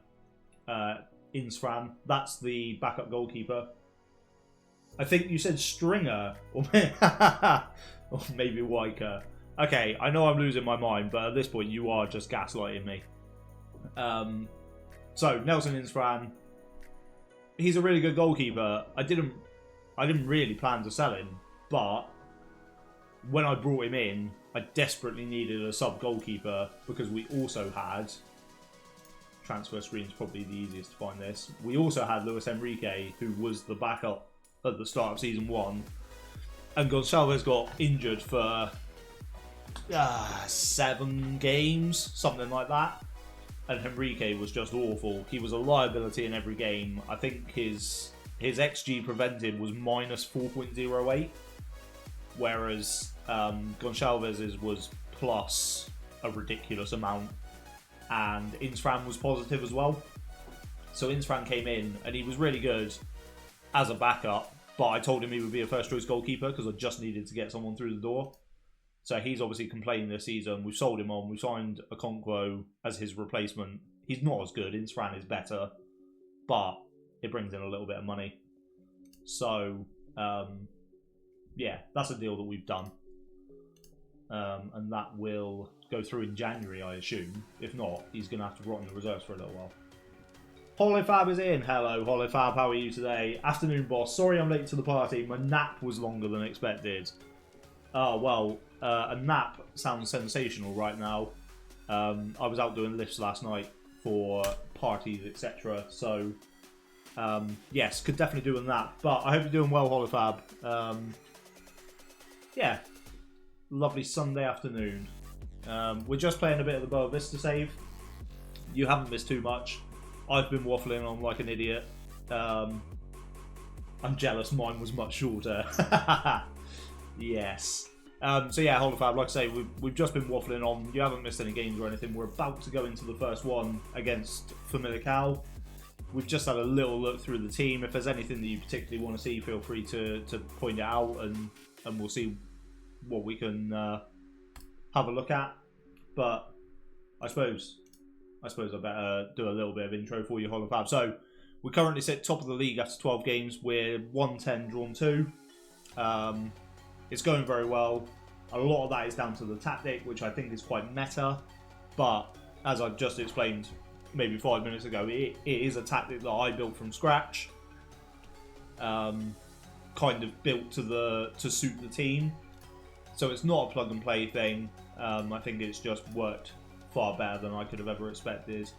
Insfran, that's the backup goalkeeper. I think you said Stringer, or maybe Weicker. Okay, I know I'm losing my mind, but at this point you are just gaslighting me. So Nelson Insfran, he's a really good goalkeeper. I didn't really plan to sell him, but when I brought him in, I desperately needed a sub goalkeeper because we also had transfer screen's probably the easiest to find this. We also had Luis Enrique, who was the backup at the start of season 1, and Gonçalves got injured for 7 games, something like that. And Enrique was just awful. He was a liability in every game. I think his XG prevented was minus 4.08, whereas Gonçalves's was plus a ridiculous amount, and Insfran was positive as well. So Insfran came in and he was really good as a backup, but I told him he would be a first choice goalkeeper because I just needed to get someone through the door. So he's obviously complaining this season. We've sold him on. We've signed Okonkwo as his replacement. He's not as good. Insfran is better, but it brings in a little bit of money. So, yeah, that's a deal that we've done. And that will go through in January, I assume. If not, he's going to have to rot in the reserves for a little while. Holofab is in. Hello, Holofab. How are you today? Afternoon, boss. Sorry I'm late to the party. My nap was longer than expected. Oh, well, a nap sounds sensational right now. I was out doing lifts last night for parties, etc. So, yes, could definitely do a nap. But I hope you're doing well, Holofab. Yeah, lovely Sunday afternoon. We're just playing a bit of the Boavista save. You haven't missed too much. I've been waffling on like an idiot. I'm jealous mine was much shorter. Yes. So yeah, Holofab, like I say, we've just been waffling on. You haven't missed any games or anything. We're about to go into the first one against Famalicão. We've just had a little look through the team. If there's anything that you particularly want to see, feel free to point it out, and we'll see what we can have a look at. But I suppose I better do a little bit of intro for you, Holofab. So we currently sit top of the league after 12 games. We're 110 drawn 2. It's going very well. A lot of that is down to the tactic, which I think is quite meta. But as I've just explained maybe 5 minutes ago, it is a tactic that I built from scratch. Kind of built to suit the team. So it's not a plug and play thing. I think it's just worked far better than I could have ever expected.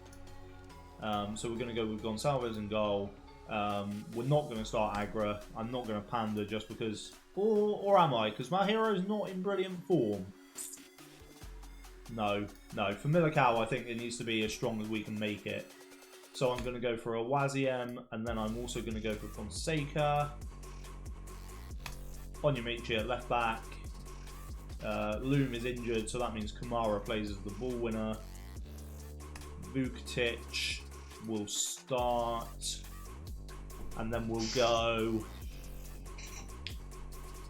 So we're going to go with Gonçalves in goal. We're not going to start Agra. I'm not going to Panda just because... Or am I? Because my hero's not in brilliant form. No. For Famalicão, I think it needs to be as strong as we can make it. So I'm going to go for a Waziem, and then I'm also going to go for Fonseca. Onyemichi at left back. Loom is injured, so that means Kamara plays as the ball winner. Vukitic will start. And then we'll go...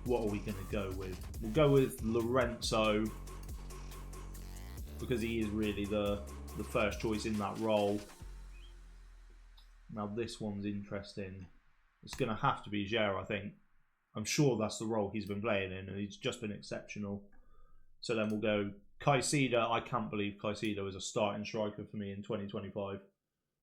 What are we going to go with? We'll go with Lorenzo, because he is really the first choice in that role. Now this one's interesting. It's going to have to be Ger, I think. I'm sure that's the role he's been playing in, and he's just been exceptional. So then we'll go Caicedo. I can't believe Caicedo is a starting striker for me in 2025.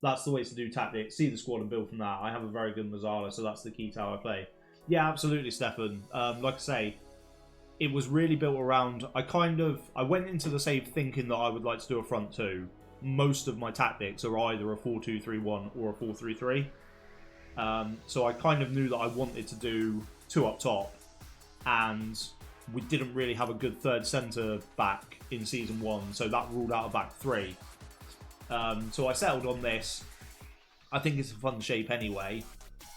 That's the way to do tactics. See the squad and build from that. I have a very good Mazzala, so that's the key to how I play. Yeah, absolutely, Stefan. Like I say, it was really built around... I went into the save thinking that I would like to do a front two. Most of my tactics are either a 4-2-3-1 or a 4-3-3. So I kind of knew that I wanted to do two up top, and we didn't really have a good third centre back in Season 1, so that ruled out a back three. So I settled on this. I think it's a fun shape anyway,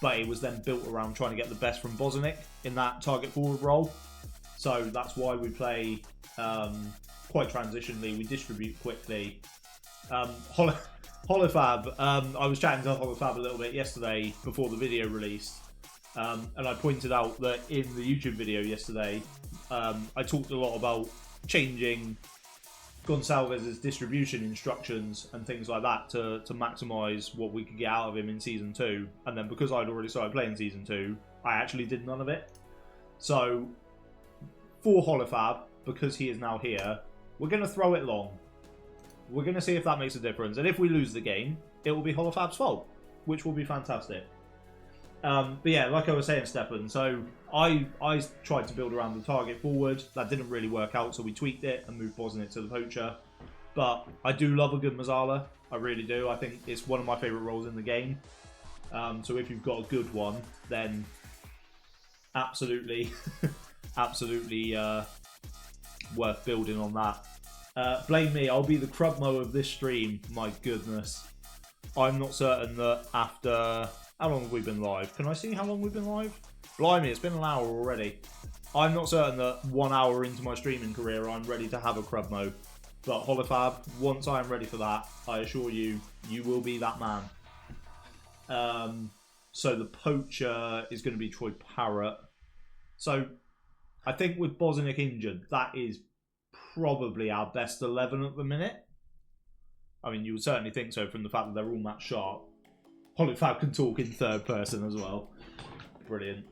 but it was then built around trying to get the best from Bosnic in that target forward role. So that's why we play quite transitionally. We distribute quickly. Holofab, I was chatting to Holofab a little bit yesterday before the video released, and I pointed out that in the YouTube video yesterday, I talked a lot about changing Gonçalves' distribution instructions and things like that to maximise what we could get out of him in Season 2. And then because I'd already started playing Season 2, I actually did none of it. So, for Holofab, because he is now here, we're going to throw it long. We're going to see if that makes a difference. And if we lose the game, it will be Holofab's fault, which will be fantastic. But yeah, like I was saying, Stefan, so I tried to build around the target forward. That didn't really work out, so we tweaked it and moved Bosnic to the poacher. But I do love a good Mazzala. I really do. I think it's one of my favourite roles in the game. So if you've got a good one, then absolutely, absolutely worth building on that. Blame me, I'll be the Crubmo of this stream. My goodness. I'm not certain that after... How long have we been live? Can I see how long we've been live? Blimey, it's been an hour already. I'm not certain that 1 hour into my streaming career I'm ready to have a Crubmo. But Holofab, once I am ready for that, I assure you, you will be that man. So the poacher is going to be Troy Parrott. So I think with Bosnic injured, that is probably our best 11 at the minute. I mean, you would certainly think so from the fact that they're all match sharp. Holofab can talk in third person as well. Brilliant.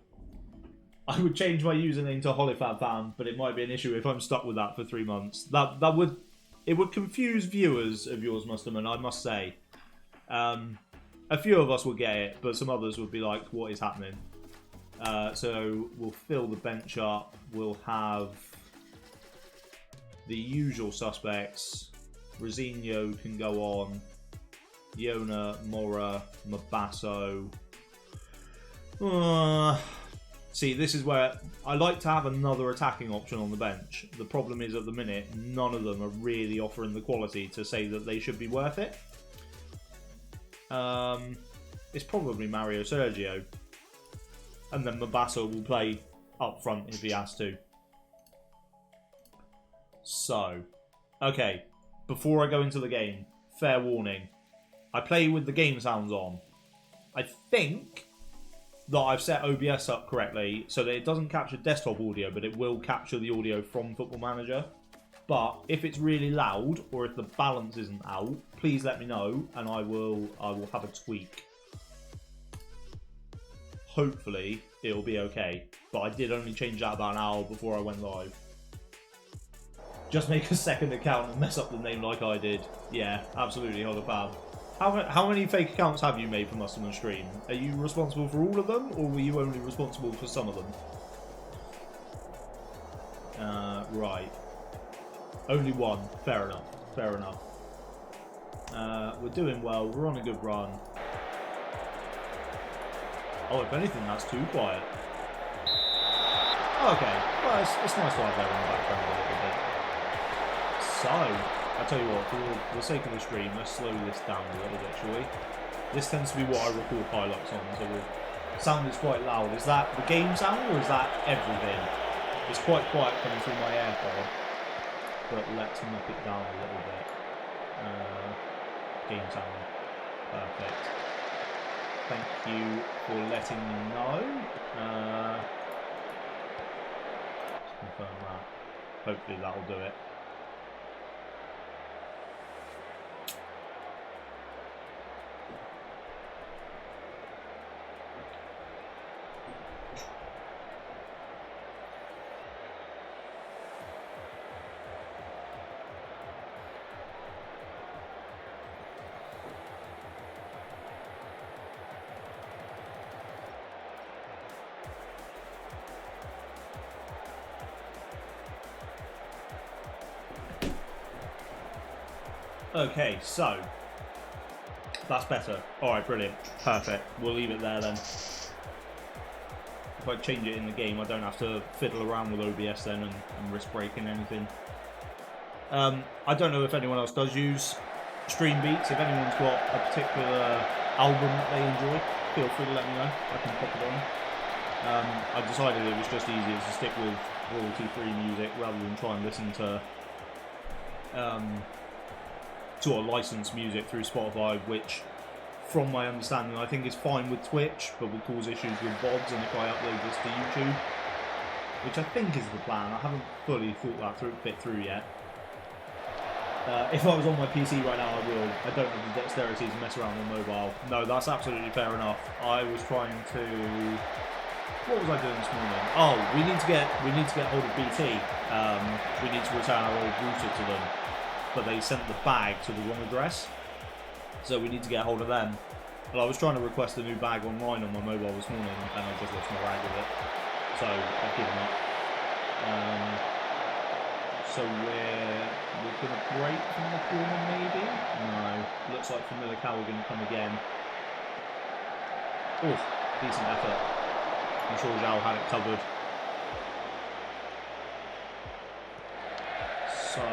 I would change my username to Holofab fan, but it might be an issue if I'm stuck with that for 3 months. It would confuse viewers of yours, Musterman, I must say. a few of us will get it, but some others would be like, what is happening? So we'll fill the bench up. We'll have the usual suspects. Rosinho can go on. Yona, Mora, Mabasso. See, this is where I like to have another attacking option on the bench. The problem is, at the minute, none of them are really offering the quality to say that they should be worth it. It's probably Mario Sergio. And then Mabasso will play up front if he has to. So, okay. Before I go into the game, fair warning. I play with the game sounds on. I think that I've set OBS up correctly so that it doesn't capture desktop audio, but it will capture the audio from Football Manager. But if it's really loud or if the balance isn't out, please let me know and I will have a tweak. Hopefully it'll be okay, but I did only change that about an hour before I went live. Just make a second account and mess up the name like I did. Yeah, absolutely, hold a fab. How many fake accounts have you made for Mustard on Stream? Are you responsible for all of them, or were you only responsible for some of them? Right. Only one. Fair enough. Fair enough. We're doing well. We're on a good run. Oh, if anything, that's too quiet. Okay. Well, it's nice to have that in the background a little bit. So, I'll tell you what, for the sake of the stream, let's slow this down a little bit, shall we? This tends to be what I record highlights on, so the sound is quite loud. Is that the game sound, or is that everything? It's quite quiet coming through my AirPod, but let's knock it down a little bit. Game sound. Perfect. Thank you for letting me know. Let's confirm that. Hopefully that'll do it. Okay, so that's better. Alright, brilliant. Perfect. We'll leave it there then. If I change it in the game, I don't have to fiddle around with OBS then and risk breaking anything. I don't know if anyone else does use Stream Beats. If anyone's got a particular album that they enjoy, feel free to let me know. I can pop it on. I decided it was just easier to stick with royalty-free music rather than try and listen to sort of licensed music through Spotify, which, from my understanding, I think is fine with Twitch, but would cause issues with VODs and if I upload this to YouTube, which I think is the plan. I haven't fully thought that through yet. If I was on my PC right now, I will. I don't have the dexterity to mess around on mobile. No, that's absolutely fair enough. I was trying to... What was I doing this morning? Oh, we need to get hold of BT. We need to return our old router to them. But they sent the bag to the wrong address, so we need to get hold of them. But I was trying to request a new bag online on my mobile this morning, and I just lost my rag with it, so I've given up. So we're gonna break from the corner, maybe? No, looks like Familiar Cow are gonna come again. Oh, decent effort. I'm sure Zhao had it covered. So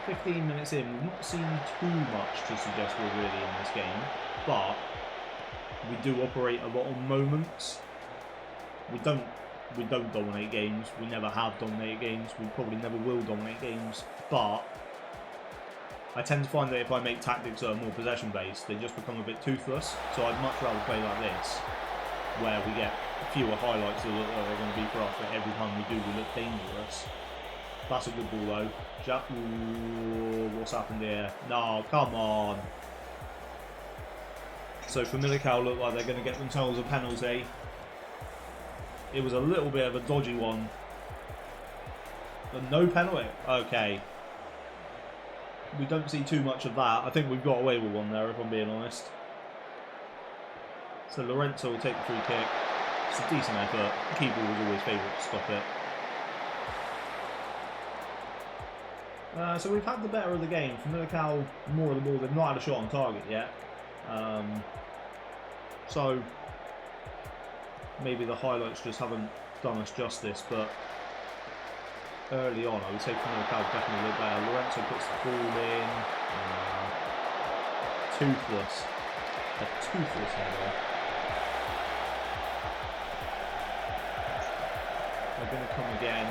15 minutes in, we've not seen too much to suggest we're really in this game, but we do operate a lot on moments. We don't dominate games. We never have dominated games. We probably never will dominate games. But I tend to find that if I make tactics that are more possession based, they just become a bit toothless. So I'd much rather play like this, where we get fewer highlights that are going to be for us, but every time we do, we look dangerous. That's a good ball though. Ooh, what's happened here? No, come on. So Familiar Cow look like they're going to get themselves a penalty. It was a little bit of a dodgy one. But no penalty. Okay. We don't see too much of that. I think we've got away with one there, if I'm being honest. So Lorenzo will take the free kick. It's a decent effort. The keeper was always favourite to stop it. So we've had the better of the game. Famalicão, more of the ball. They've not had a shot on target yet. So maybe the highlights just haven't done us justice, but early on I would say Famalicão definitely looked better. Lorenzo puts the ball in. Toothless. A toothless header. They're going to come again.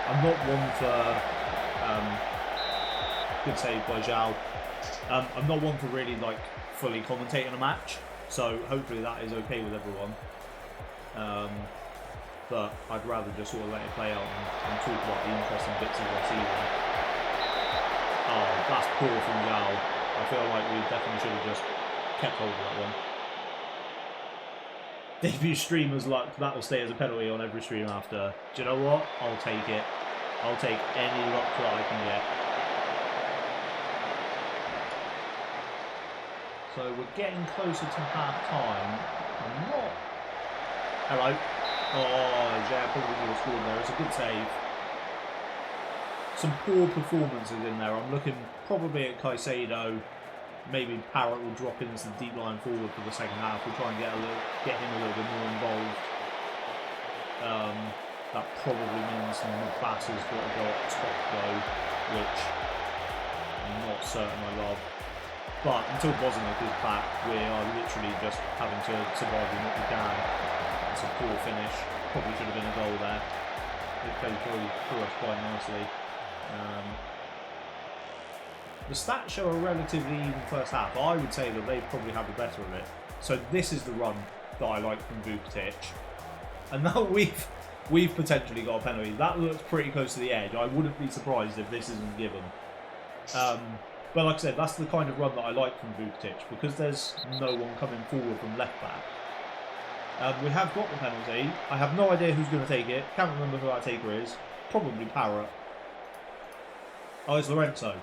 I'm not one for... good save by Zhao. I'm not one for really like fully commentating a match, so hopefully that is okay with everyone. But I'd rather just sort of let it play out and talk about the interesting bits as I see them. Oh, that's poor from Zhao. I feel like we definitely should have just kept hold of that one. Debut streamer's luck, that will stay as a penalty on every stream after. Do you know what? I'll take it. I'll take any luck that I can get. So we're getting closer to half time. I'm not... Hello. Oh, Jay probably would have scored there. It's a good save. Some poor performances in there. I'm looking probably at Caicedo. Maybe Parrott will drop into the deep line forward for the second half. We'll try and get him a little bit more involved. That probably means Mabassa's got to go up top though, which I'm not certain I love. But until Bosniak is back, we are literally just having to survive with what we can. It's a poor finish. Probably should have been a goal there. It played through us quite nicely. The stats show a relatively even first half. I would say that they probably have the better of it. So this is the run that I like from Vukotic. And now we've potentially got a penalty. That looks pretty close to the edge. I wouldn't be surprised if this isn't given. But like I said, that's the kind of run that I like from Vukotic, because there's no one coming forward from left back. We have got the penalty. I have no idea who's going to take it. Can't remember who our taker is. Probably Parrott. Oh, it's Lorenzo.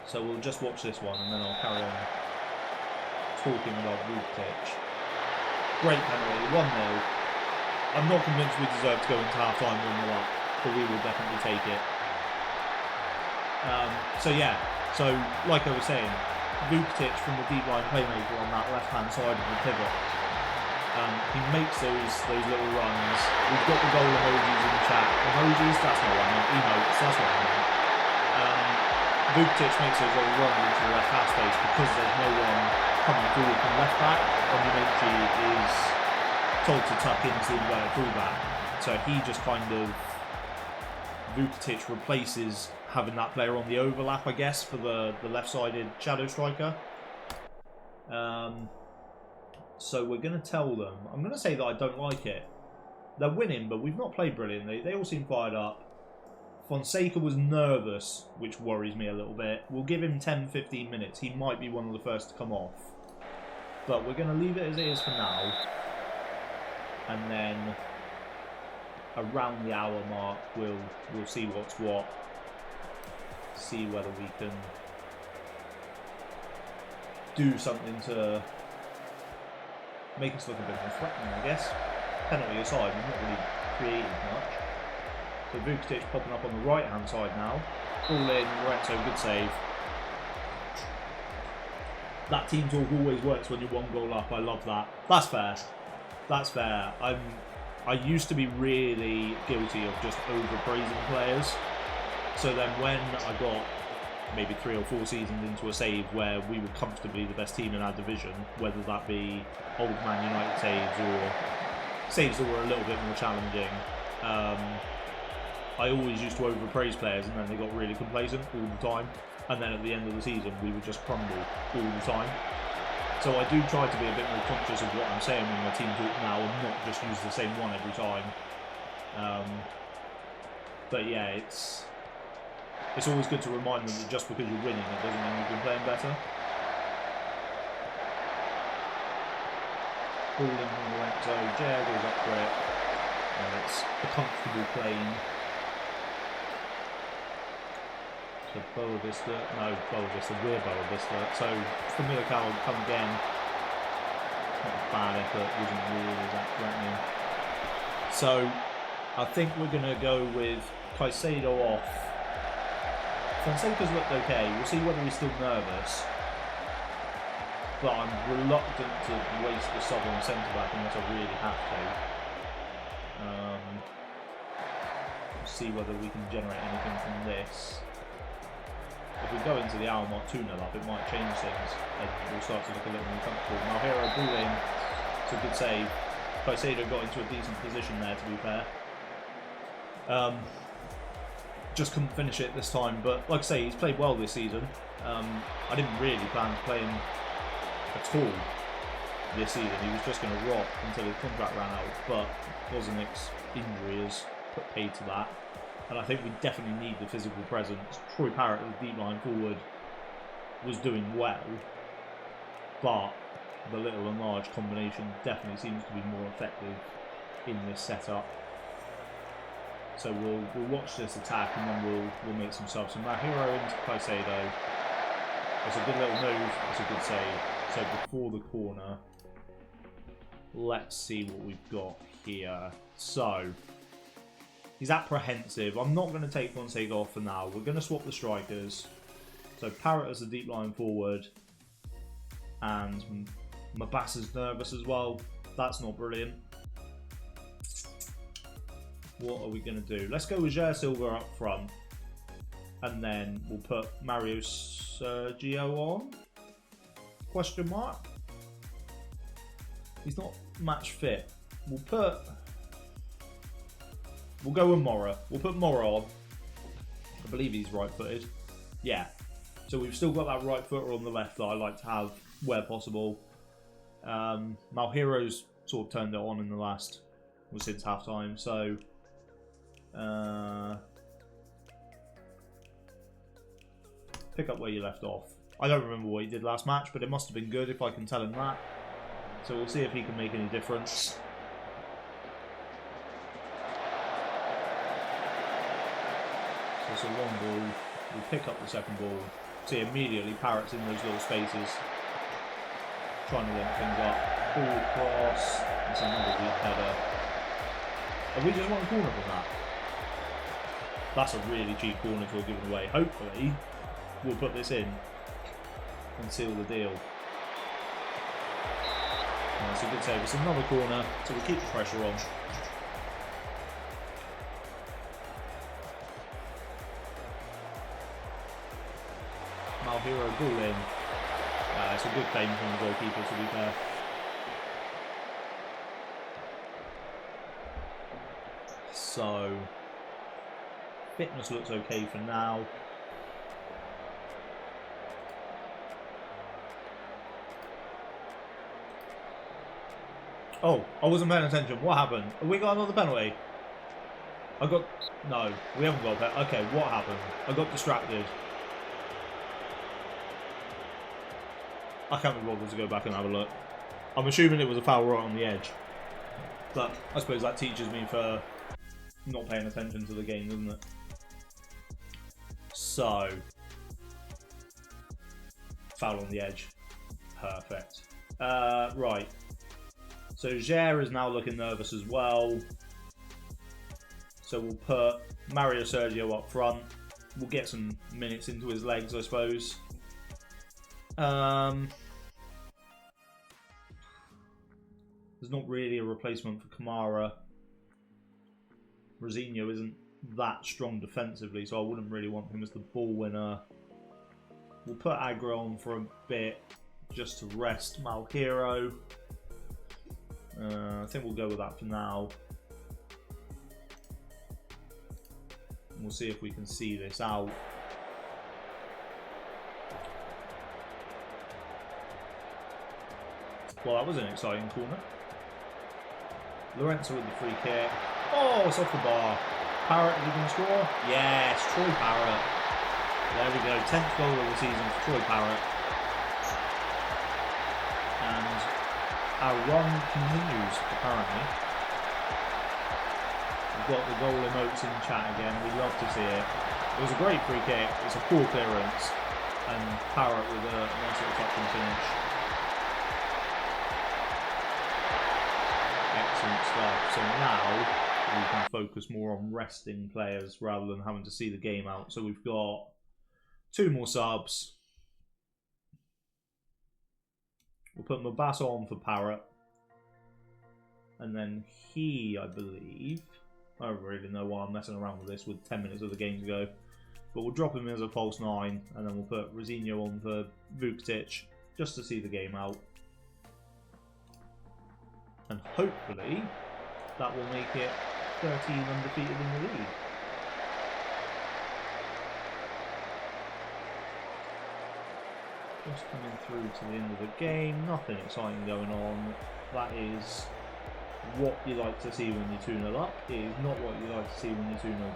So we'll just watch this one and then I'll carry on talking about Vukotic. Great penalty, 1-0. I'm not convinced we deserve to go into half-time 1-0 up, but we will definitely take it. So like I was saying, Vukotic from the deep line playmaker on that left-hand side of the pivot. He makes those little runs. We've got the goal emojis in the chat. Emojis? That's not what I meant. Emotes, that's what I meant. Vukotic makes those little runs into the left half space because there's no one coming forward from left back. Onyemechi is told to tuck into the inverted fullback. So he just kind of... Vukotic replaces having that player on the overlap, I guess, for the left-sided shadow striker. So we're going to tell them... I'm going to say that I don't like it. They're winning, but we've not played brilliantly. They all seem fired up. Fonseca was nervous, which worries me a little bit. We'll give him 10-15 minutes. He might be one of the first to come off. But we're going to leave it as it is for now. And then around the hour mark, we'll see what's what. See whether we can do something to make us look a bit more threatening, I guess. Penalty aside, we've not really created much. So Vukotic popping up on the right hand side now. All in, Lorenzo, good save. That team talk always works when you're 1 goal up. I love that. That's fair. That's fair. I used to be really guilty of just overpraising players. So then when I got maybe 3 or 4 seasons into a save where we were comfortably the best team in our division, whether that be old Man United saves or saves that were a little bit more challenging, I always used to overpraise players and then they got really complacent all the time. And then at the end of the season, we would just crumble all the time. So I do try to be a bit more conscious of what I'm saying when my team talk now and not just use the same one every time. But yeah, it's always good to remind them that just because you're winning, it doesn't mean you've been playing better. Ball in from Lorenzo, Jay goes up for it, and it's a comfortable plane. So Boavista, no, Boavista, we're Boavista. So Famalicão will come again. not a bad effort, wasn't really that threatening. So I think we're going to go with Caicedo off. Fonseca's looked okay. We'll see whether he's still nervous. But I'm reluctant to waste the sub on centre-back unless I really have to. We'll see whether we can generate anything from this. If we go into the hour mark 2-0 up, it might change things and we'll start to look a little more comfortable. Malhero ball in, it's a good save. Caicedo got into a decent position there, to be fair. Just couldn't finish it this time, but like I say, he's played well this season. I didn't really plan to play him at all this season. He was just going to rot until his contract ran out, but Wozniak's injury has put paid to that. And I think we definitely need the physical presence. Troy Parrott, the deep line forward, was doing well, but the little and large combination definitely seems to be more effective in this setup. So we'll watch this attack and then we'll make some subs. So Mahiro into Caicedo. It's a good little move. It's a good save. So before the corner, let's see what we've got here. So he's apprehensive. I'm not going to take Fonseca off for now. We're going to swap the strikers. So Parrott as the deep line forward, and Mabassa's nervous as well. That's not brilliant. What are we going to do? Let's go with Jair Silva up front. And then we'll put Mario Sergio on? Question mark? He's not match fit. We'll go with Mora. We'll put Mora on. I believe he's right-footed. Yeah. So we've still got that right footer on the left that I like to have where possible. Malhero's sort of turned it on in the last, well, since half-time, so pick up where you left off. I don't remember what he did last match, but it must have been good if I can tell him that. So we'll see if he can make any difference. So it's a long ball. We'll pick up the second ball. See immediately Parrott's in those little spaces. Trying to link things up. Ball across. That's another weak header. Have we just won a corner from that? That's a really cheap corner to have given away. Hopefully, we'll put this in and seal the deal. That's a good save. It's another corner, so we'll keep the pressure on. Malhero ball in. It's a good claim from the goalkeeper, to be fair. So, fitness looks okay for now. Oh, I wasn't paying attention. What happened? Have we got another penalty? No, we haven't got a penalty. Okay, what happened? I got distracted. I can't be bothered to go back and have a look. I'm assuming it was a foul right on the edge. But I suppose that teaches me for not paying attention to the game, doesn't it? So, foul on the edge. Perfect. Right. So Jair is now looking nervous as well. So we'll put Mario Sergio up front. We'll get some minutes into his legs, I suppose. There's not really a replacement for Kamara. Rosinho isn't that strong defensively, so I wouldn't really want him as the ball winner. We'll put Agra on for a bit, just to rest Malhero. I think we'll go with that for now. We'll see if we can see this out. Well, that was an exciting corner. Lorenzo with the free kick. Oh, it's off the bar. Parrott, is he going to score? Yes, Troy Parrott. There we go, 10th goal of the season for Troy Parrott. And our run continues, apparently. We've got the goal emotes in chat again. We'd love to see it. It was a great free kick. It's a poor clearance. And Parrott with a nice little touch and finish. stuff. So now we can focus more on resting players rather than having to see the game out. So we've got 2 more subs. We'll put Mabassa on for Parrot. And then he, I believe... I don't really know why I'm messing around with this with 10 minutes of the game to go. But we'll drop him as a false 9. And then we'll put Rosinho on for Vukitic just to see the game out. And hopefully that will make it 13 undefeated in the league. Just coming through to the end of the game, nothing exciting going on. That is what you like to see when you're 2-0 up. It is not what you like to see when you're 2-0 down.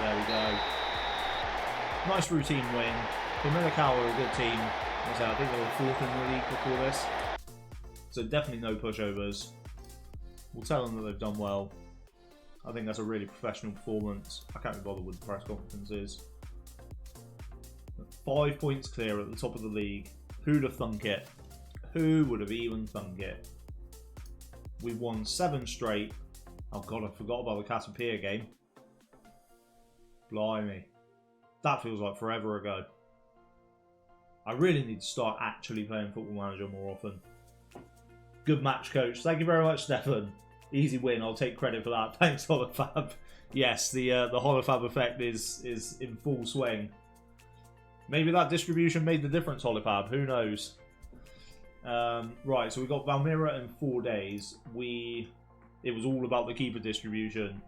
There we go. Nice routine win. Famalicão are a good team. I think they were 4th in the league before this. So definitely no pushovers. We'll tell them that they've done well. I think that's a really professional performance. I can't be bothered with the press conferences. 5 points clear at the top of the league. Who'd have thunk it? Who would have even thunk it? We've won 7 straight. Oh god, I forgot about the Casapia game. Blimey. That feels like forever ago. I really need to start actually playing Football Manager more often. Good match, coach. Thank you very much, Stefan. Easy win. I'll take credit for that. Thanks, Holofab. Yes, the Holofab effect is in full swing. Maybe that distribution made the difference, Holofab. Who knows? Right, so we got Valmira in 4 days. It was all about the keeper distribution.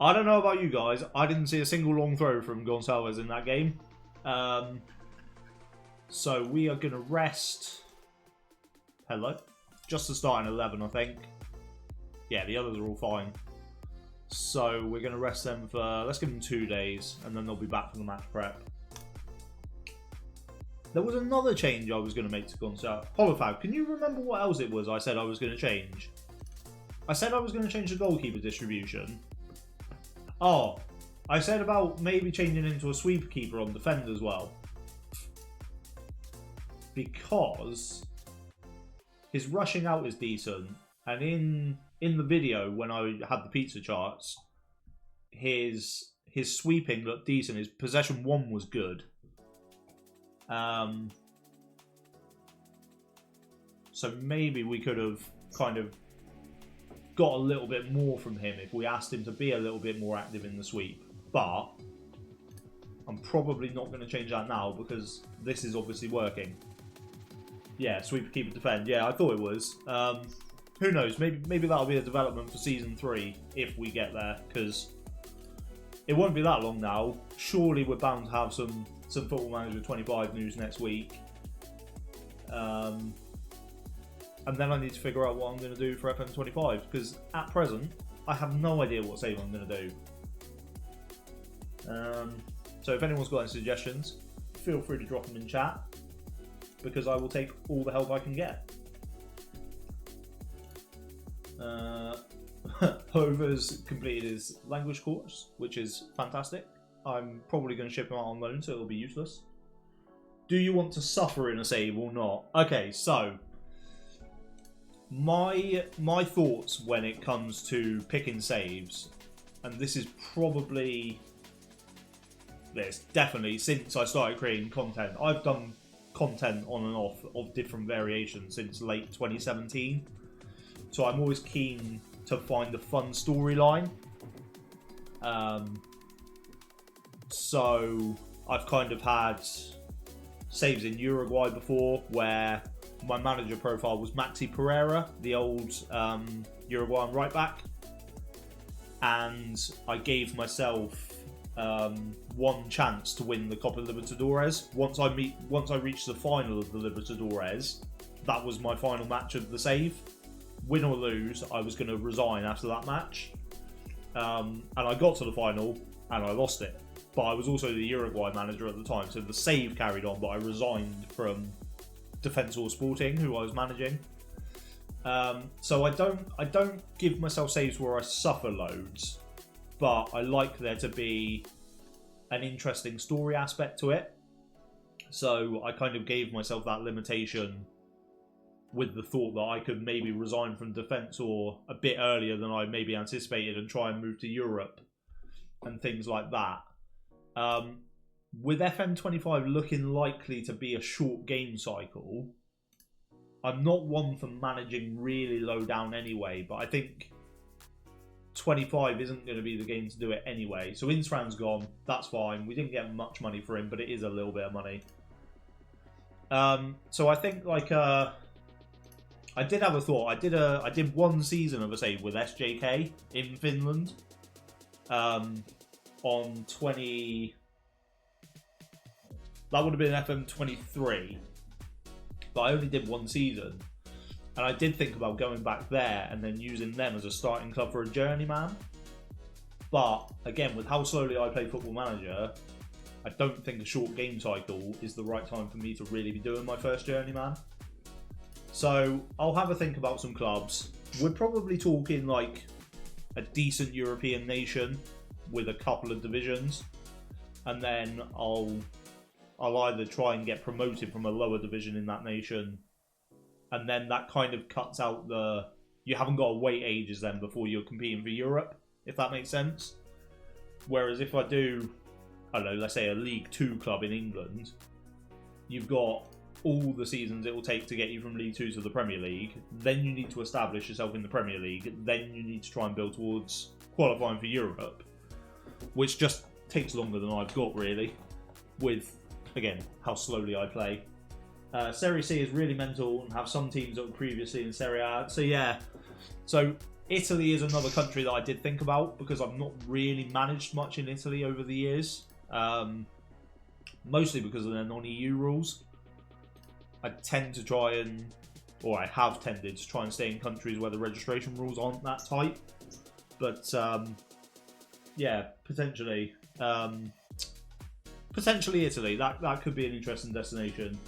I don't know about you guys. I didn't see a single long throw from Gonçalves in that game. So we are going to rest. Hello. Just to start in 11, I think. Yeah, the others are all fine. So we're going to rest them for, let's give them 2 days, and then they'll be back for the match prep. There was another change I was going to make to Gonçalves. Holofab, can you remember what else it was I said I was going to change? I said I was going to change the goalkeeper distribution. Oh, I said about maybe changing into a sweeper keeper on defend as well. Because his rushing out is decent, and in the video when I had the pizza charts, his sweeping looked decent. His possession 1 was good. So maybe we could have kind of got a little bit more from him if we asked him to be a little bit more active in the sweep. But I'm probably not going to change that now because this is obviously working. Yeah, sweeper, keeper, defend. Yeah, I thought it was. Who knows? Maybe that'll be a development for Season 3 if we get there, because it won't be that long now. Surely we're bound to have some Football Manager 25 news next week. And then I need to figure out what I'm going to do for FM25, because at present, I have no idea what save I'm going to do. So if anyone's got any suggestions, feel free to drop them in chat, because I will take all the help I can get. Hover's completed his language course, which is fantastic. I'm probably going to ship him out on loan, so it'll be useless. Do you want to suffer in a save or not? Okay, so my thoughts when it comes to picking saves, and this is definitely since I started creating content. I've done content on and off of different variations since late 2017. So I'm always keen to find a fun storyline. So I've kind of had saves in Uruguay before where my manager profile was Maxi Pereira, the old Uruguayan right back. And I gave myself 1 chance to win the Copa Libertadores. Once I reached the final of the Libertadores, that was my final match of the save. Win or lose, I was going to resign after that match. And I got to the final and I lost it. But I was also the Uruguay manager at the time, so the save carried on, but I resigned from Defensor Sporting, who I was managing. So I don't give myself saves where I suffer loads, but I like there to be an interesting story aspect to it. So I kind of gave myself that limitation with the thought that I could maybe resign from defence or a bit earlier than I maybe anticipated and try and move to Europe and things like that. With FM25 looking likely to be a short game cycle, I'm not one for managing really low down anyway, but I think 25 isn't going to be the game to do it anyway. So Insran's gone, that's fine. We didn't get much money for him, but it is a little bit of money. So I think like I did have a thought. I did one season of a save with SJK in Finland on 20. That would have been FM23, but I only did one season, and I did think about going back there and then using them as a starting club for a journeyman. But again, with how slowly I play Football Manager, I don't think a short game cycle is the right time for me to really be doing my first journeyman. So I'll have a think about some clubs. We're probably talking like a decent European nation with a couple of divisions, and then I'll either try and get promoted from a lower division in that nation, and then that kind of cuts out you haven't got to wait ages then before you're competing for Europe, if that makes sense. Whereas if I do, I don't know, let's say a League 2 club in England, you've got all the seasons it will take to get you from League 2 to the Premier League, then you need to establish yourself in the Premier League, then you need to try and build towards qualifying for Europe, which just takes longer than I've got really, with, again, how slowly I play. Serie C is really mental and have some teams that were previously in Serie A. So yeah, so Italy is another country that I did think about because I've not really managed much in Italy over the years, mostly because of their non-EU rules. I tend to try and, or I have tended to try and stay in countries where the registration rules aren't that tight. But yeah, potentially Italy. That could be an interesting destination.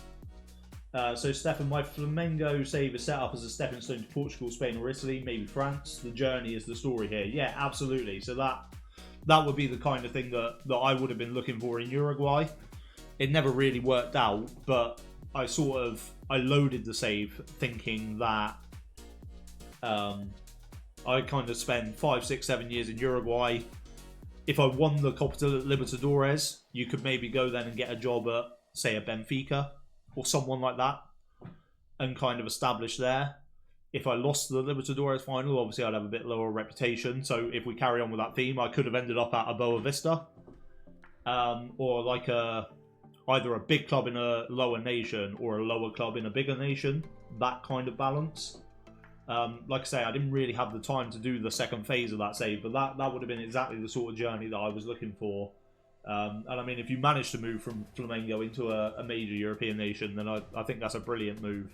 So Stefan, my Flamengo save is set up as a stepping stone to Portugal, Spain or Italy, maybe France. The journey is the story here. Yeah, absolutely. So that would be the kind of thing that I would have been looking for in Uruguay. It never really worked out, but I loaded the save thinking that I kind of spent 5, 6, 7 years in Uruguay. If I won the Copa Libertadores, you could maybe go then and get a job at, say, a Benfica or someone like that and kind of establish there. If I lost the Libertadores final, obviously I'd have a bit lower reputation. So if we carry on with that theme, I could have ended up at a Boavista or like either a big club in a lower nation or a lower club in a bigger nation. That kind of balance. Like I say, I didn't really have the time to do the second phase of that save, but that would have been exactly the sort of journey that I was looking for. And I mean, if you manage to move from Flamengo into a major European nation, then I think that's a brilliant move.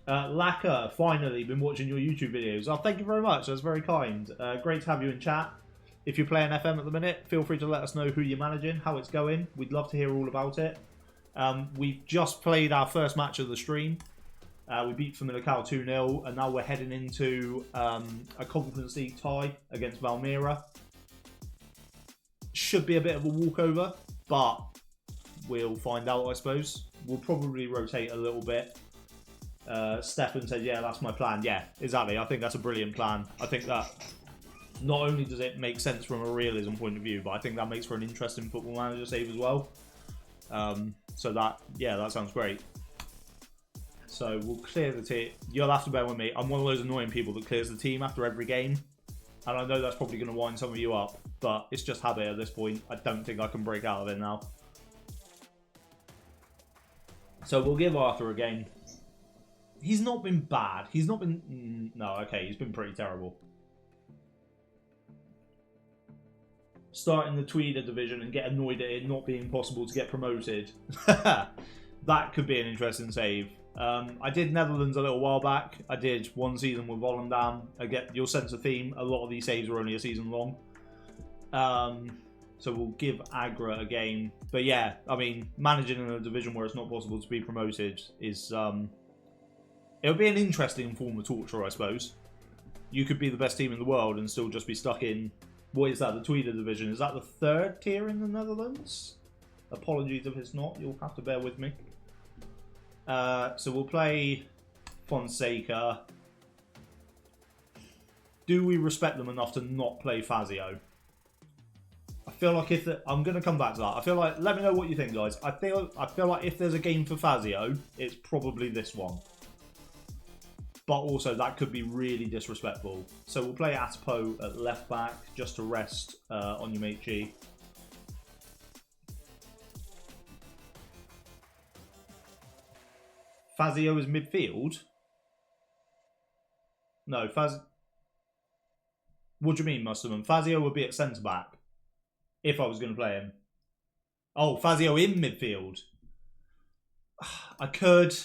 Laka, finally been watching your YouTube videos. Oh, thank you very much. That's very kind. Great to have you in chat. If you're playing FM at the minute, feel free to let us know who you're managing, how it's going. We'd love to hear all about it. We've just played our first match of the stream. We beat Famalicão 2-0, and now we're heading into a Conference League tie against Valmiera. Should be a bit of a walkover, but we'll find out, I suppose. We'll probably rotate a little bit. Stefan said, yeah, that's my plan. Yeah, exactly. I think that's a brilliant plan. I think that not only does it make sense from a realism point of view, but I think that makes for an interesting Football Manager save as well. So that sounds great. So we'll clear the team. You'll have to bear with me. I'm one of those annoying people that clears the team after every game. And I know that's probably going to wind some of you up, but it's just habit at this point. I don't think I can break out of it now. So we'll give Arthur a game. He's not been bad. He's not been... No, okay, he's been pretty terrible. Start in the Tweeder division and get annoyed at it not being possible to get promoted. That could be an interesting save. I did Netherlands a little while back. I did one season with Volendam. I get your sense of theme. A lot of these saves are only a season long. So we'll give Agra a game. But yeah, I mean, managing in a division where it's not possible to be promoted is... it would be an interesting form of torture, I suppose. You could be the best team in the world and still just be stuck in What is that? The Tweeder division. Is that the 3rd tier in the Netherlands? Apologies if it's not. You'll have to bear with me. So we'll play Fonseca. Do we respect them enough to not play Fazio? I feel like if I'm going to come back to that. I feel like, let me know what you think, guys. I feel like if there's a game for Fazio, it's probably this one. But also, that could be really disrespectful. So we'll play Atpo at left back just to rest on your mate G. Fazio is midfield? No, What do you mean, Musterman? Fazio would be at centre-back if I was going to play him. Oh, Fazio in midfield. I could.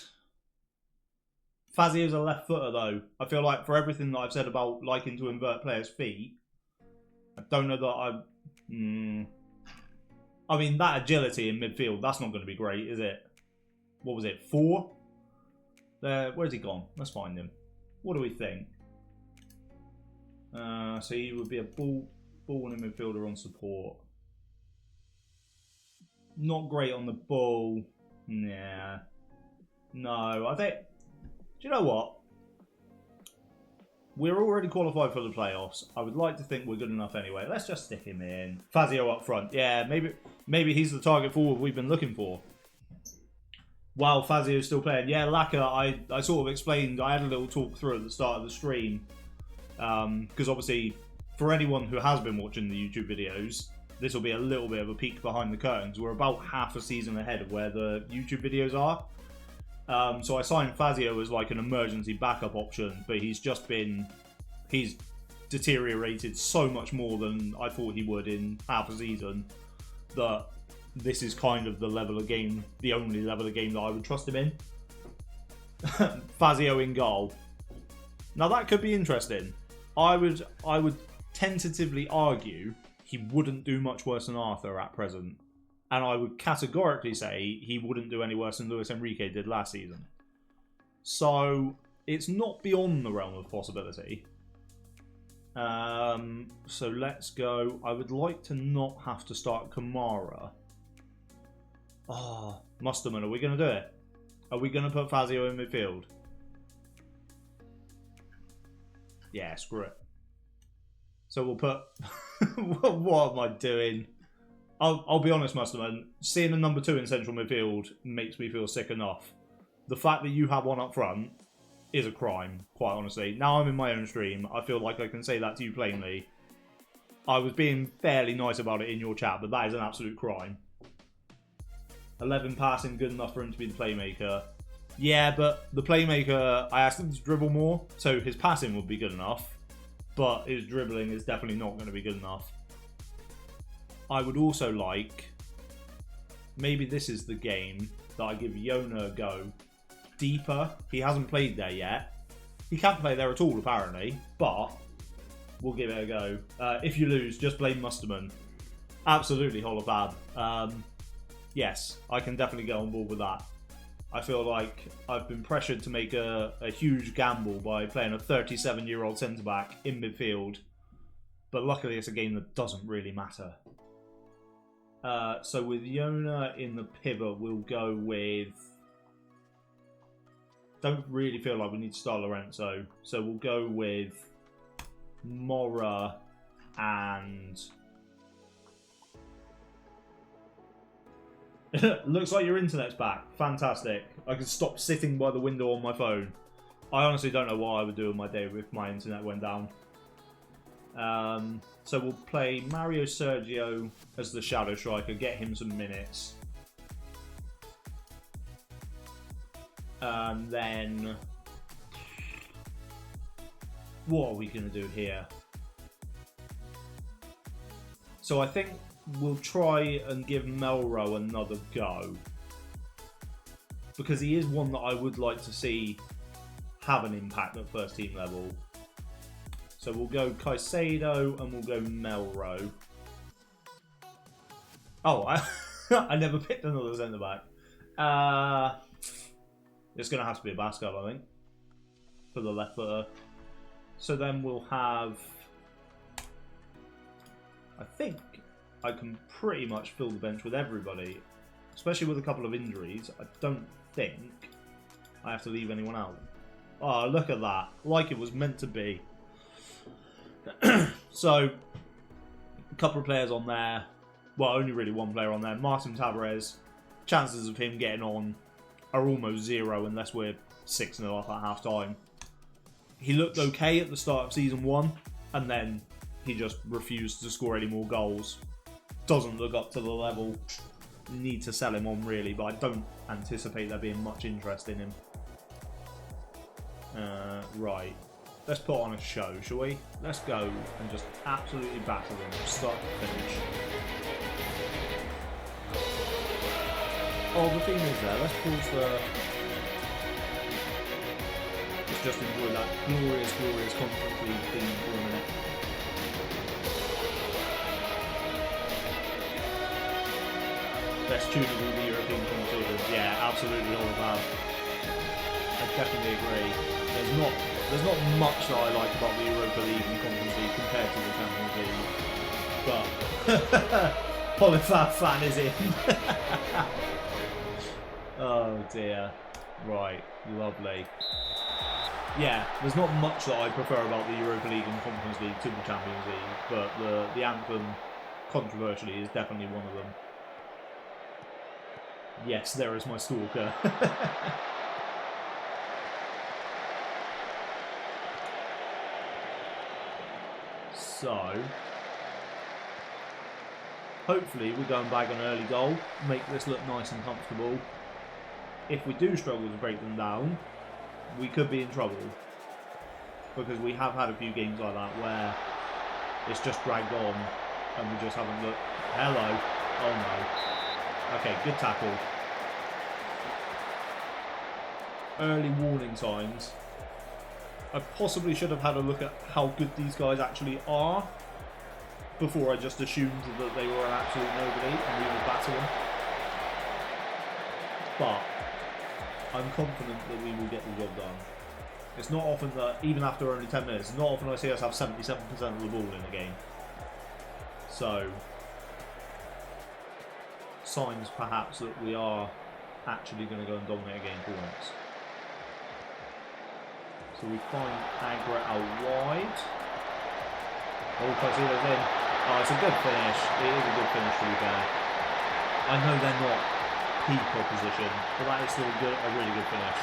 Fazio's a left footer, though. I feel like for everything that I've said about liking to invert players' feet, I don't know that I mean, that agility in midfield, that's not going to be great, is it? What was it, 4? Where's he gone? Let's find him. What do we think? So he would be a ball winning midfielder on support. Not great on the ball. Nah. No, I think... Do you know what? We're already qualified for the playoffs. I would like to think we're good enough anyway. Let's just stick him in. Fazio up front. Yeah, maybe he's the target forward we've been looking for. While Fazio's still playing. Yeah, Laka, I sort of explained, I had a little talk through at the start of the stream. Because obviously, for anyone who has been watching the YouTube videos, this will be a little bit of a peek behind the curtains. We're about half a season ahead of where the YouTube videos are. So I signed Fazio as like an emergency backup option, but he's deteriorated so much more than I thought he would in half a season that this is kind of the level of game, the only level of game that I would trust him in. Fazio in goal. Now that could be interesting. I would tentatively argue he wouldn't do much worse than Arthur at present. And I would categorically say he wouldn't do any worse than Luis Enrique did last season. So it's not beyond the realm of possibility. So let's go. I would like to not have to start Kamara. Oh, Musterman, are we going to do it? Are we going to put Fazio in midfield? Yeah, screw it. So we'll put... What am I doing? I'll be honest, Musterman. Seeing a number 2 in central midfield makes me feel sick enough. The fact that you have one up front is a crime, quite honestly. Now I'm in my own stream. I feel like I can say that to you plainly. I was being fairly nice about it in your chat, but that is an absolute crime. 11 passing, good enough for him to be the playmaker. Yeah, but the playmaker, I asked him to dribble more, so his passing would be good enough. But his dribbling is definitely not going to be good enough. I would also like, maybe this is the game that I give Yona a go. Deeper. He hasn't played there yet. He can't play there at all, apparently, but we'll give it a go. If you lose, just blame Musterman. Absolutely, Holofab. Yes, I can definitely get on board with that. I feel like I've been pressured to make a huge gamble by playing a 37-year-old centre-back in midfield. But luckily it's a game that doesn't really matter. So with Yona in the pivot, we'll go with... Don't really feel like we need to start Lorenzo. So we'll go with Mora and... Looks like your internet's back. Fantastic. I can stop sitting by the window on my phone. I honestly don't know what I would do in my day if my internet went down. So we'll play Mario Sergio as the shadow striker, get him some minutes. And then... What are we going to do here? So I think we'll try and give Melro another go. Because he is one that I would like to see have an impact at first team level. So we'll go Caicedo and we'll go Melro. Oh, I never picked another centre-back. It's going to have to be a backup, I think, for the left footer. So then we'll have I think I can pretty much fill the bench with everybody, especially with a couple of injuries. I don't think I have to leave anyone out. Oh, look at that. Like it was meant to be. So, a couple of players on there. Well, only really one player on there. Martin Tavares. Chances of him getting on are almost zero unless we're 6-0 up at half time. He looked okay at the start of season 1, and then he just refused to score any more goals. Doesn't look up to the level. Need to sell him on really, but I don't anticipate there being much interest in him. Right. Let's put on a show, shall we? Let's go and just absolutely battle them from start to finish. Oh, the thing is there, let's pause the... Let's just enjoy that glorious, glorious Conference League theme for a minute. Best tune of all the European commentators. Yeah, absolutely all about. I definitely agree. There's not much that I like about the Europa League and Conference League compared to the Champions League, but Polyfab fan is in. Oh dear. Right, lovely. Yeah, there's not much that I prefer about the Europa League and Conference League to the Champions League, but the anthem, controversially, is definitely one of them. Yes, there is my stalker. So, hopefully we're going back on an early goal, make this look nice and comfortable. If we do struggle to break them down, we could be in trouble. Because we have had a few games like that where it's just dragged on and we just haven't looked. Hello. Oh no. Okay, good tackle. Early warning signs. I possibly should have had a look at how good these guys actually are before I just assumed that they were an absolute nobody and we would batter them. But I'm confident that we will get the job done. It's not often that, even after only 10 minutes, it's not often I see us have 77% of the ball in a game. So, signs perhaps that we are actually going to go and dominate a game for once. So we find Agra out wide. Oh, Casilo's in. Oh, it's a good finish. It is a good finish to be fair. I know they're not peak opposition, but that is still a really good finish.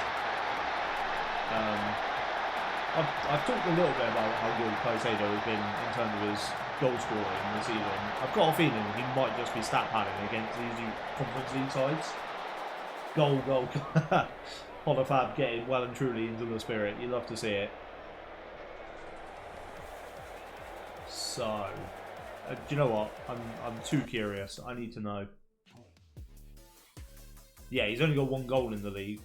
I've talked a little bit about how good Caicedo has been in terms of his goal scoring this season. I've got a feeling he might just be stat padding against these Conference League sides. Goal. Polyfab getting well and truly into the spirit. You love to see it. So, do you know what? I'm too curious. I need to know. Yeah, he's only got 1 goal in the league.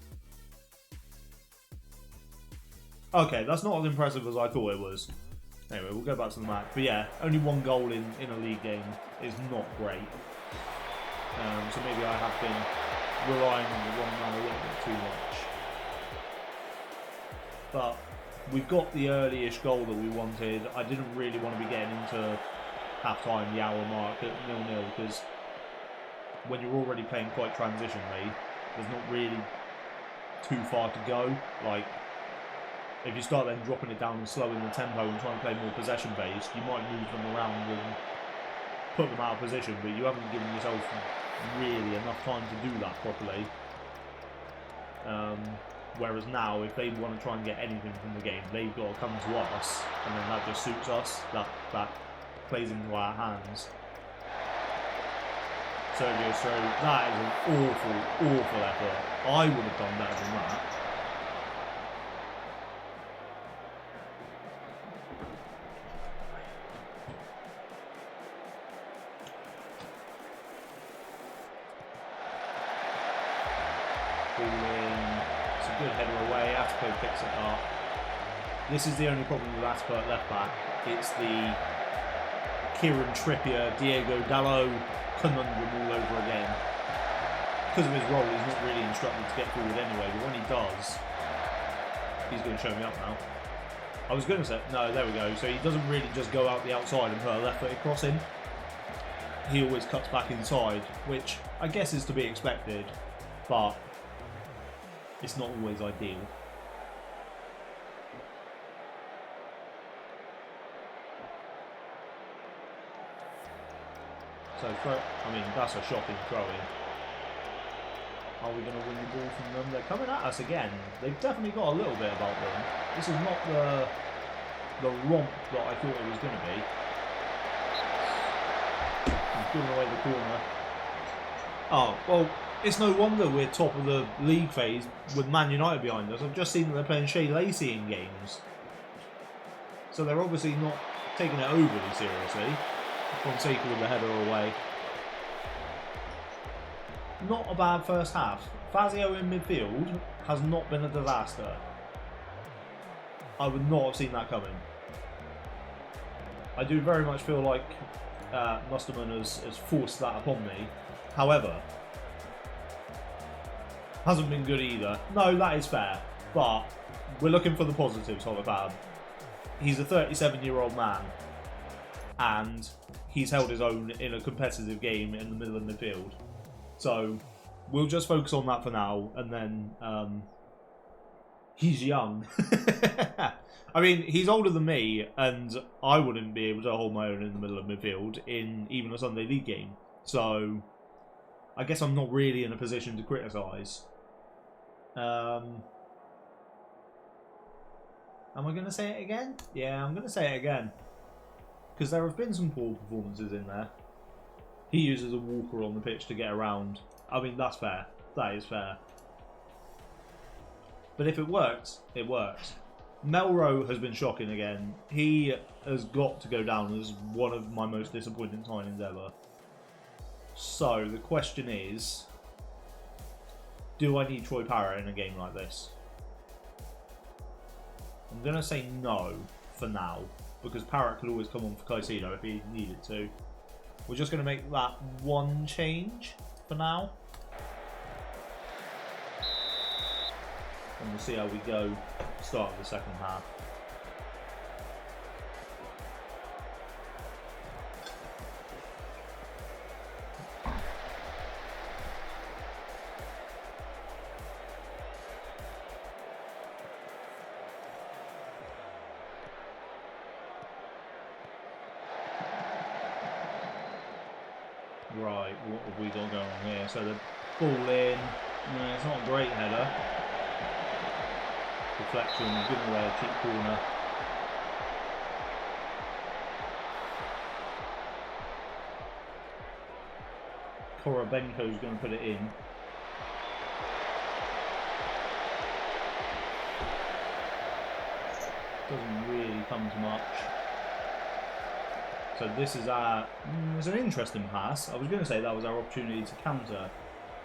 Okay, that's not as impressive as I thought it was. Anyway, we'll go back to the match. But yeah, only 1 goal in a league game is not great. So maybe I have been relying on the wrong man a little bit too much. But we've got the early-ish goal that we wanted. I didn't really want to be getting into half-time, the hour mark at 0-0, because when you're already playing quite transitionally, there's not really too far to go. Like, if you start then dropping it down and slowing the tempo and trying to play more possession-based, you might move them around and put them out of position, but you haven't given yourself really enough time to do that properly. Whereas now, if they want to try and get anything from the game, they've got to come to us, and then that just suits us. That plays into our hands. Sergio, so that is an awful, awful effort. I would have done better than that. It's a good header away. Attico picks it up. This is the only problem with Attico at left back. It's the Kieran Trippier, Diego Dalot conundrum all over again. Because of his role, he's not really instructed to get forward anyway, but when he does, he's going to show me up now. I was going to say, no, there we go. So he doesn't really just go out the outside and put a left-footed cross in. he always cuts back inside, which I guess is to be expected, but it's not always ideal. So, I mean, that's a shocking throw-in. Are we going to win the ball from them? They're coming at us again. They've definitely got a little bit about them. This is not the romp that I thought it was going to be. He's giving away the corner. Oh, well, it's no wonder we're top of the league phase with Man United behind us. I've just seen that they're playing Shea Lacey in games. So they're obviously not taking it overly seriously. Fonseca with the header away. Not a bad first half. Fazio in midfield has not been a disaster. I would not have seen that coming. I do very much feel like Musterman has forced that upon me. However, hasn't been good either. No, that is fair. But we're looking for the positives, Holibab. He's a 37-year-old man. And he's held his own in a competitive game in the middle of midfield. So we'll just focus on that for now, and then he's young. I mean, he's older than me, and I wouldn't be able to hold my own in the middle of midfield in even a Sunday League game. So I guess I'm not really in a position to criticise. Am I going to say it again? Yeah, I'm going to say it again. Because there have been some poor performances in there. He uses a walker on the pitch to get around. I mean, that's fair. That is fair. But if it works, it works. Melrose has been shocking again. He has got to go down as one of my most disappointing signings ever. So, the question is, do I need Troy Parrott in a game like this? I'm going to say no for now, because Parrott could always come on for Caicedo if he needed to. We're just going to make that one change for now. And we'll see how we go start of the second half. Right, what have we got going on here? So the ball in, no, it's not a great header. Deflection, giving away a cheap corner. Korobenko's going to put it in. Doesn't really come to much. So this is it's an interesting pass. I was going to say that was our opportunity to counter.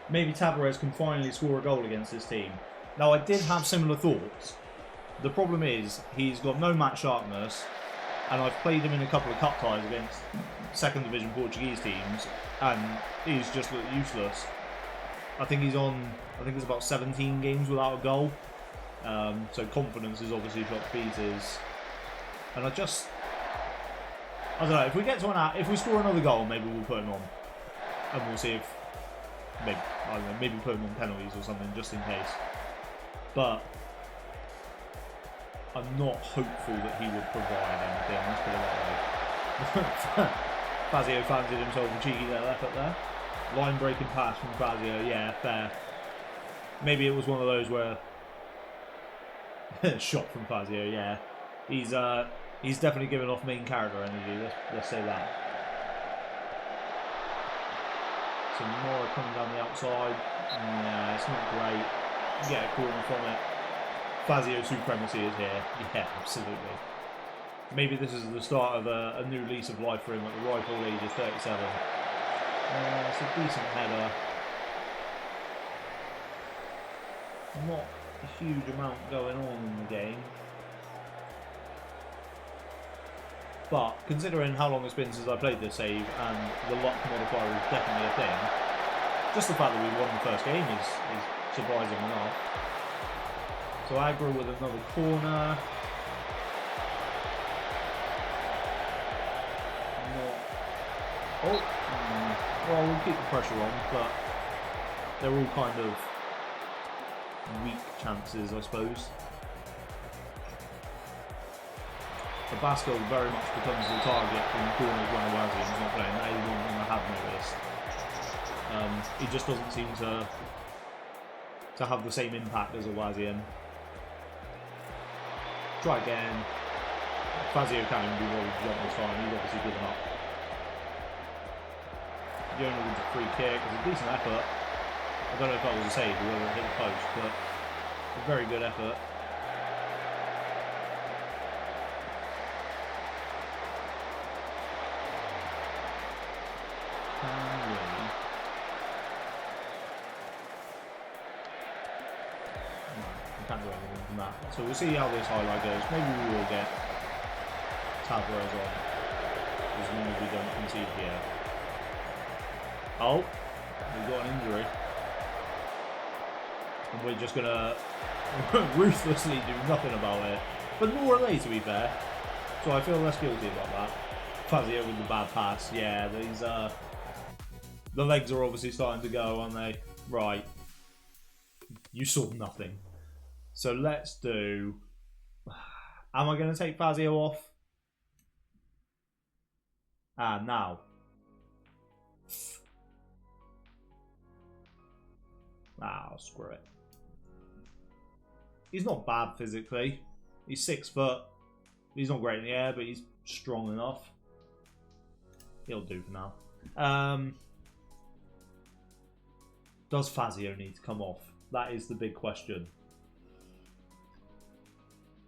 Maybe Tavares can finally score a goal against this team. Now, I did have similar thoughts. The problem is, he's got no match sharpness, and I've played him in a couple of cup ties against second division Portuguese teams, and he's just looked useless. I think he's about 17 games without a goal. So confidence is obviously shot to pieces. And I don't know, if we get to if we score another goal, maybe we'll put him on. And we'll see if, maybe put him on penalties or something, just in case. But I'm not hopeful that he would provide anything, let's put it that way. Fazio fancied himself a cheeky little effort there. Line breaking pass from Fazio, yeah, fair. Maybe it was one of those where... shot from Fazio, yeah. He's definitely given off main character energy, let's say that. So Mora coming down the outside. Yeah, it's not great. Get a corner from it. Fazio supremacy is here. Yeah, absolutely. Maybe this is the start of a new lease of life for him at the ripe old age of 37. It's a decent header. Not a huge amount going on in the game. But considering how long it's been since I played this save and the luck modifier is definitely a thing, just the fact that we won the first game is surprising enough. So Agra with another corner. Not Oh, well, we'll keep the pressure on, but they're all kind of weak chances, I suppose. The Basco very much becomes the target from corners when Owazian's not playing. That is one thing I have noticed. He just doesn't seem to have the same impact as Owazian. Try again. Fazio can't even do what he's done this time. He's obviously given up. Yona with the free kick. It's a decent effort. I don't know if that was a save or whether it hit the post, but a very good effort. Can't do anything from that. So we'll see how this highlight goes. Maybe we will get Tavares on as long as we don't concede here. Oh, we've got an injury. And we're just gonna ruthlessly do nothing about it. But nor are they, to be fair. So I feel less guilty about that. Fazio with the bad pass. Yeah, these the legs are obviously starting to go, aren't they? Right. You saw nothing. So let's do... Am I going to take Fazio off? Now. Screw it. He's not bad physically. He's 6 foot. He's not great in the air, but he's strong enough. He'll do for now. Does Fazio need to come off? That is the big question.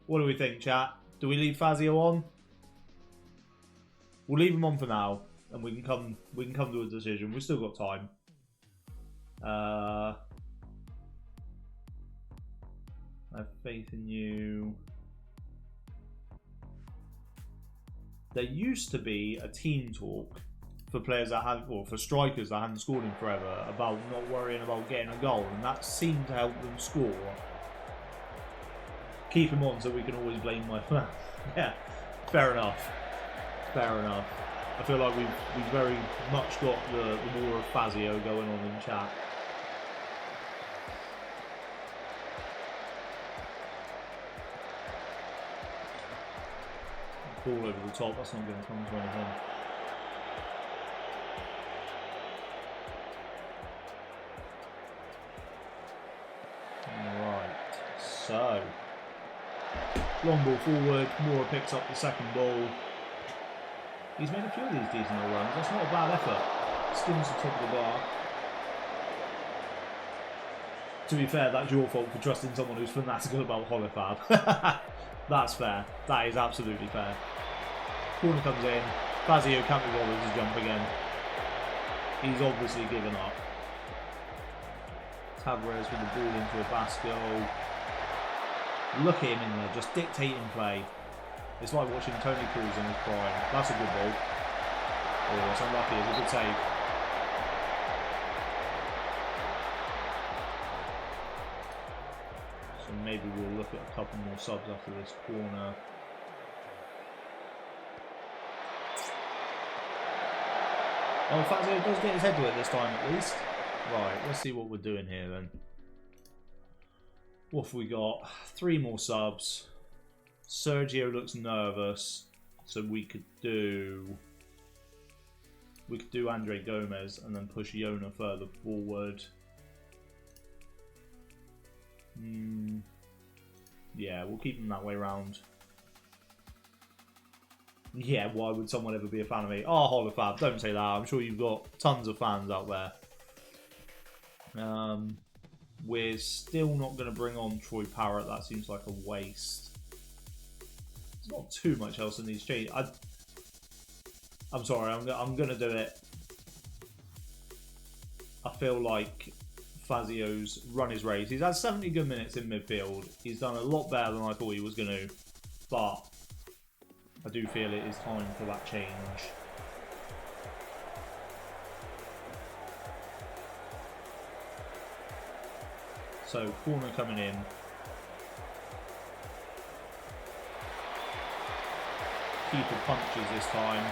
What do we think, chat? Do we leave Fazio on? We'll leave him on for now, and we can come to a decision. We've still got time. I have faith in you. There used to be a team talk for players that had, or for strikers that hadn't scored in forever, about not worrying about getting a goal, and that seemed to help them score. Keep him on so we can always blame my fans. Yeah, fair enough. Fair enough. I feel like we've very much got the war of Fazio going on in chat. Ball over the top, that's not going to come to anything. Right, so long ball forward, Moura picks up the second ball. He's made a few of these decent little runs. That's not a bad effort. Skims the top of the bar. To be fair, that's your fault for trusting someone who's fanatical about Holofab. That's fair. That is absolutely fair. Corner comes in. Fazio can't be bothered to jump again. He's obviously given up. Tavares with the ball into a Basco. Look at him in there, just dictating play. It's like watching Tony Cruz in his prime. That's a good ball. Oh, it's unlucky. It's a good save. So maybe we'll look at a couple more subs after this corner. Oh, Fazio does get his head to it this time at least. Right, let's see what we're doing here then. What have we got? 3 more subs. Sergio looks nervous, so we could do Andre Gomez and then push Yona further forward. Yeah, we'll keep him that way round. Yeah, why would someone ever be a fan of me? Oh, Holofab, don't say that. I'm sure you've got tons of fans out there. We're still not going to bring on Troy Parrott. That seems like a waste. There's not too much else in these changes. I'm sorry, I'm going to do it. I feel like Fazio's run his race. He's had 70 good minutes in midfield. He's done a lot better than I thought he was going to. But I do feel it is time for that change. So, corner coming in. Keeper punches this time.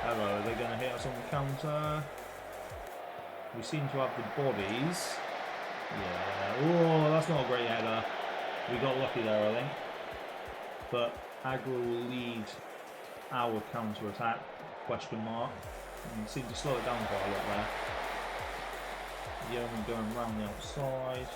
Hello, are they going to hit us on the counter? We seem to have the bodies. Yeah. Oh, that's not a great header. We got lucky there, I think. But Agra will lead our counter attack? Question mark. And seem to slow it down quite a lot there. Yeoman going round the outside.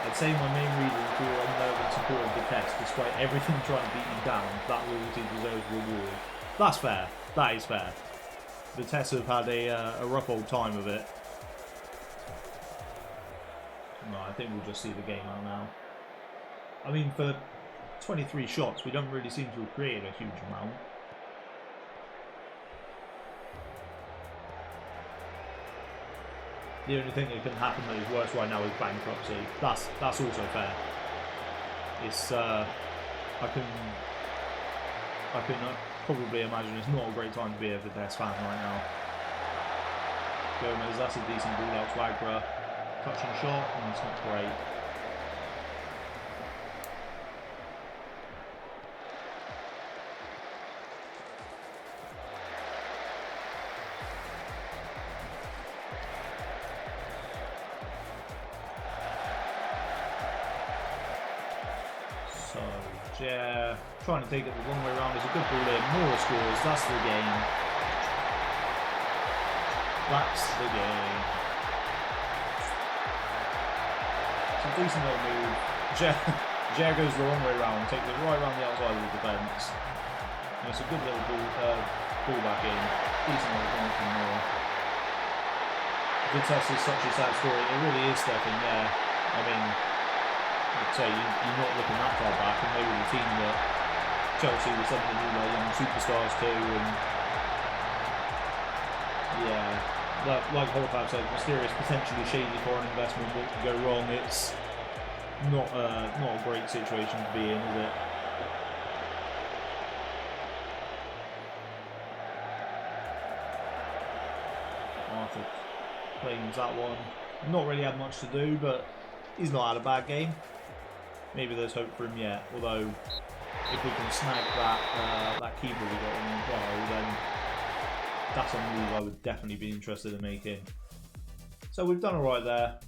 I'd say my main reason for unnerving support of the test, despite everything trying to beat me down, that loyalty deserves reward. That's fair. That is fair. The Tests have had a rough old time of it. No, I think we'll just see the game out now. I mean, for 23 shots, we don't really seem to have created a huge amount. The only thing that can happen that is worse right now is bankruptcy. That's also fair. It's I can probably imagine it's not a great time to be a Vitesse fan right now. Gomez, that's a decent ball out to Agra. Touch and shot, and it's not great. Yeah, trying to take it the long way around. It's a good ball in. More scores. That's the game. That's the game. It's a decent little move. Jer goes the wrong way around. Takes it right around the outside of the defence. And it's a good little ball back in. Decent little thing from Moore. Vitesse is such a sad story. It really is stepping there. I mean, I'd say you're not looking that far back, and they were the team that Chelsea were sending new young superstars to, and yeah, like Holofab said, mysterious, potentially shady foreign investment. What could go wrong? It's not a great situation to be in, is it? Arthur claims that one. Not really had much to do, but he's not had a bad game. Maybe there's hope for him yet. Although, if we can snag that keeper we got on the goal, then that's a move I would definitely be interested in making. So we've done alright there.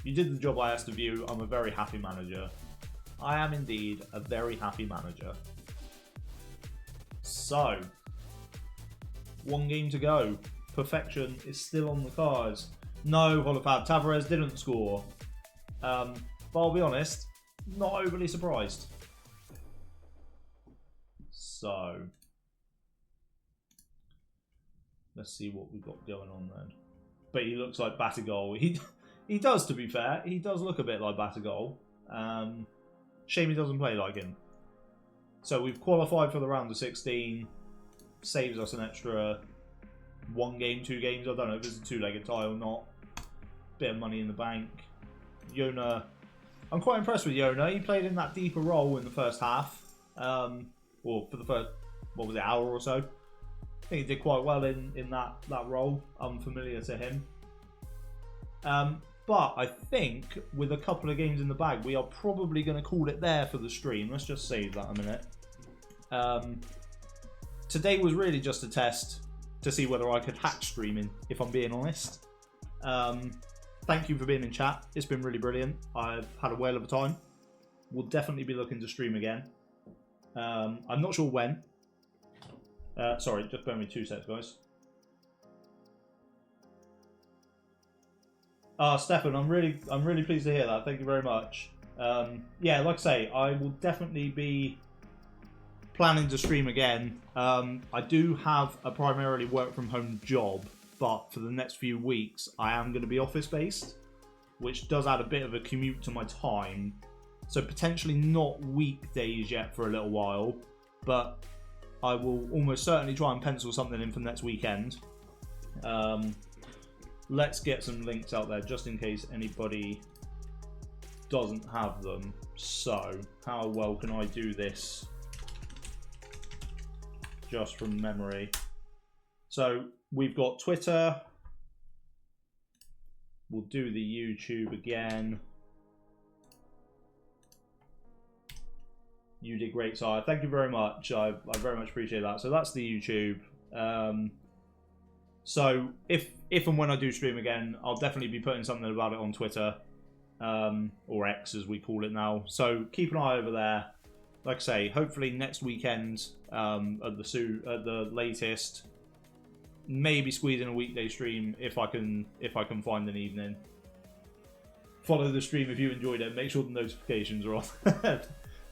You did the job I asked of you. I'm a very happy manager. I am indeed a very happy manager. So, one game to go. Perfection is still on the cards. No, Holofab, Tavares didn't score. But I'll be honest, not overly surprised. So, let's see what we've got going on then. But he looks like Batagol. He does, to be fair. He does look a bit like Batagol. Shame he doesn't play like him. So we've qualified for the round of 16. Saves us an extra 1 game, 2 games. I don't know if it's a 2-legged tie or not. Bit of money in the bank. Yona, I'm quite impressed with Yona. He played in that deeper role in the first half. Or for the first, what was it, hour or so. I think he did quite well in that role. Unfamiliar to him. But I think with a couple of games in the bag, we are probably going to call it there for the stream. Let's just save that a minute. Today was really just a test to see whether I could hack streaming, if I'm being honest. Thank you for being in chat. It's been really brilliant. I've had a whale of a time. We'll definitely be looking to stream again. I'm not sure when. Sorry, just bear with me 2 seconds, guys. Stefan, I'm really pleased to hear that. Thank you very much. Yeah, like I say, I will definitely be planning to stream again. I do have a primarily work from home job, but for the next few weeks, I am going to be office based, which does add a bit of a commute to my time. So potentially not weekdays yet for a little while, but I will almost certainly try and pencil something in for next weekend. Let's get some links out there just in case anybody doesn't have them. So, how well can I do this just from memory? So, we've got Twitter. We'll do the YouTube again. You did great, sire. Thank you very much. I very much appreciate that. So that's the YouTube. So if and when I do stream again, I'll definitely be putting something about it on Twitter, or X as we call it now. So keep an eye over there. Like I say, hopefully next weekend at the latest. Maybe squeeze in a weekday stream if I can find an evening. Follow the stream if you enjoyed it. Make sure the notifications are on.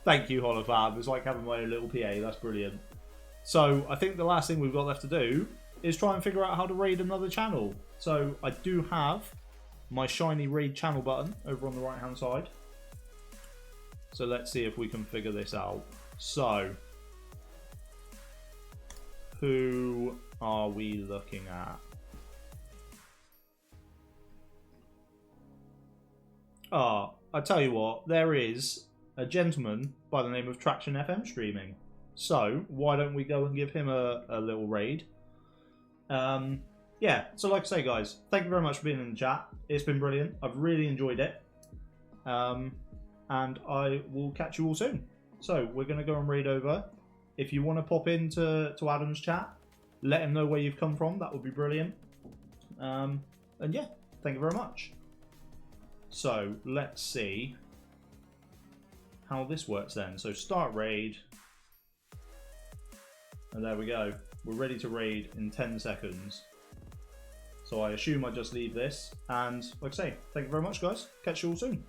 Thank you, Holofab. It's like having my own little PA. That's brilliant. So I think the last thing we've got left to do is try and figure out how to raid another channel. So I do have my shiny raid channel button over on the right hand side. So let's see if we can figure this out. So who are we looking at? I tell you what, there is a gentleman by the name of Traction FM streaming. So why don't we go and give him a little raid? Yeah, so like I say, guys, thank you very much for being in the chat. It's been brilliant. I've really enjoyed it. And I will catch you all soon. So we're going to go and raid over. If you want to pop into Adam's chat, let him know where you've come from. That would be brilliant. And yeah, thank you very much. So let's see how this works then. So start raid. And there we go. We're ready to raid in 10 seconds. So I assume I just leave this. And like I say, thank you very much, guys. Catch you all soon.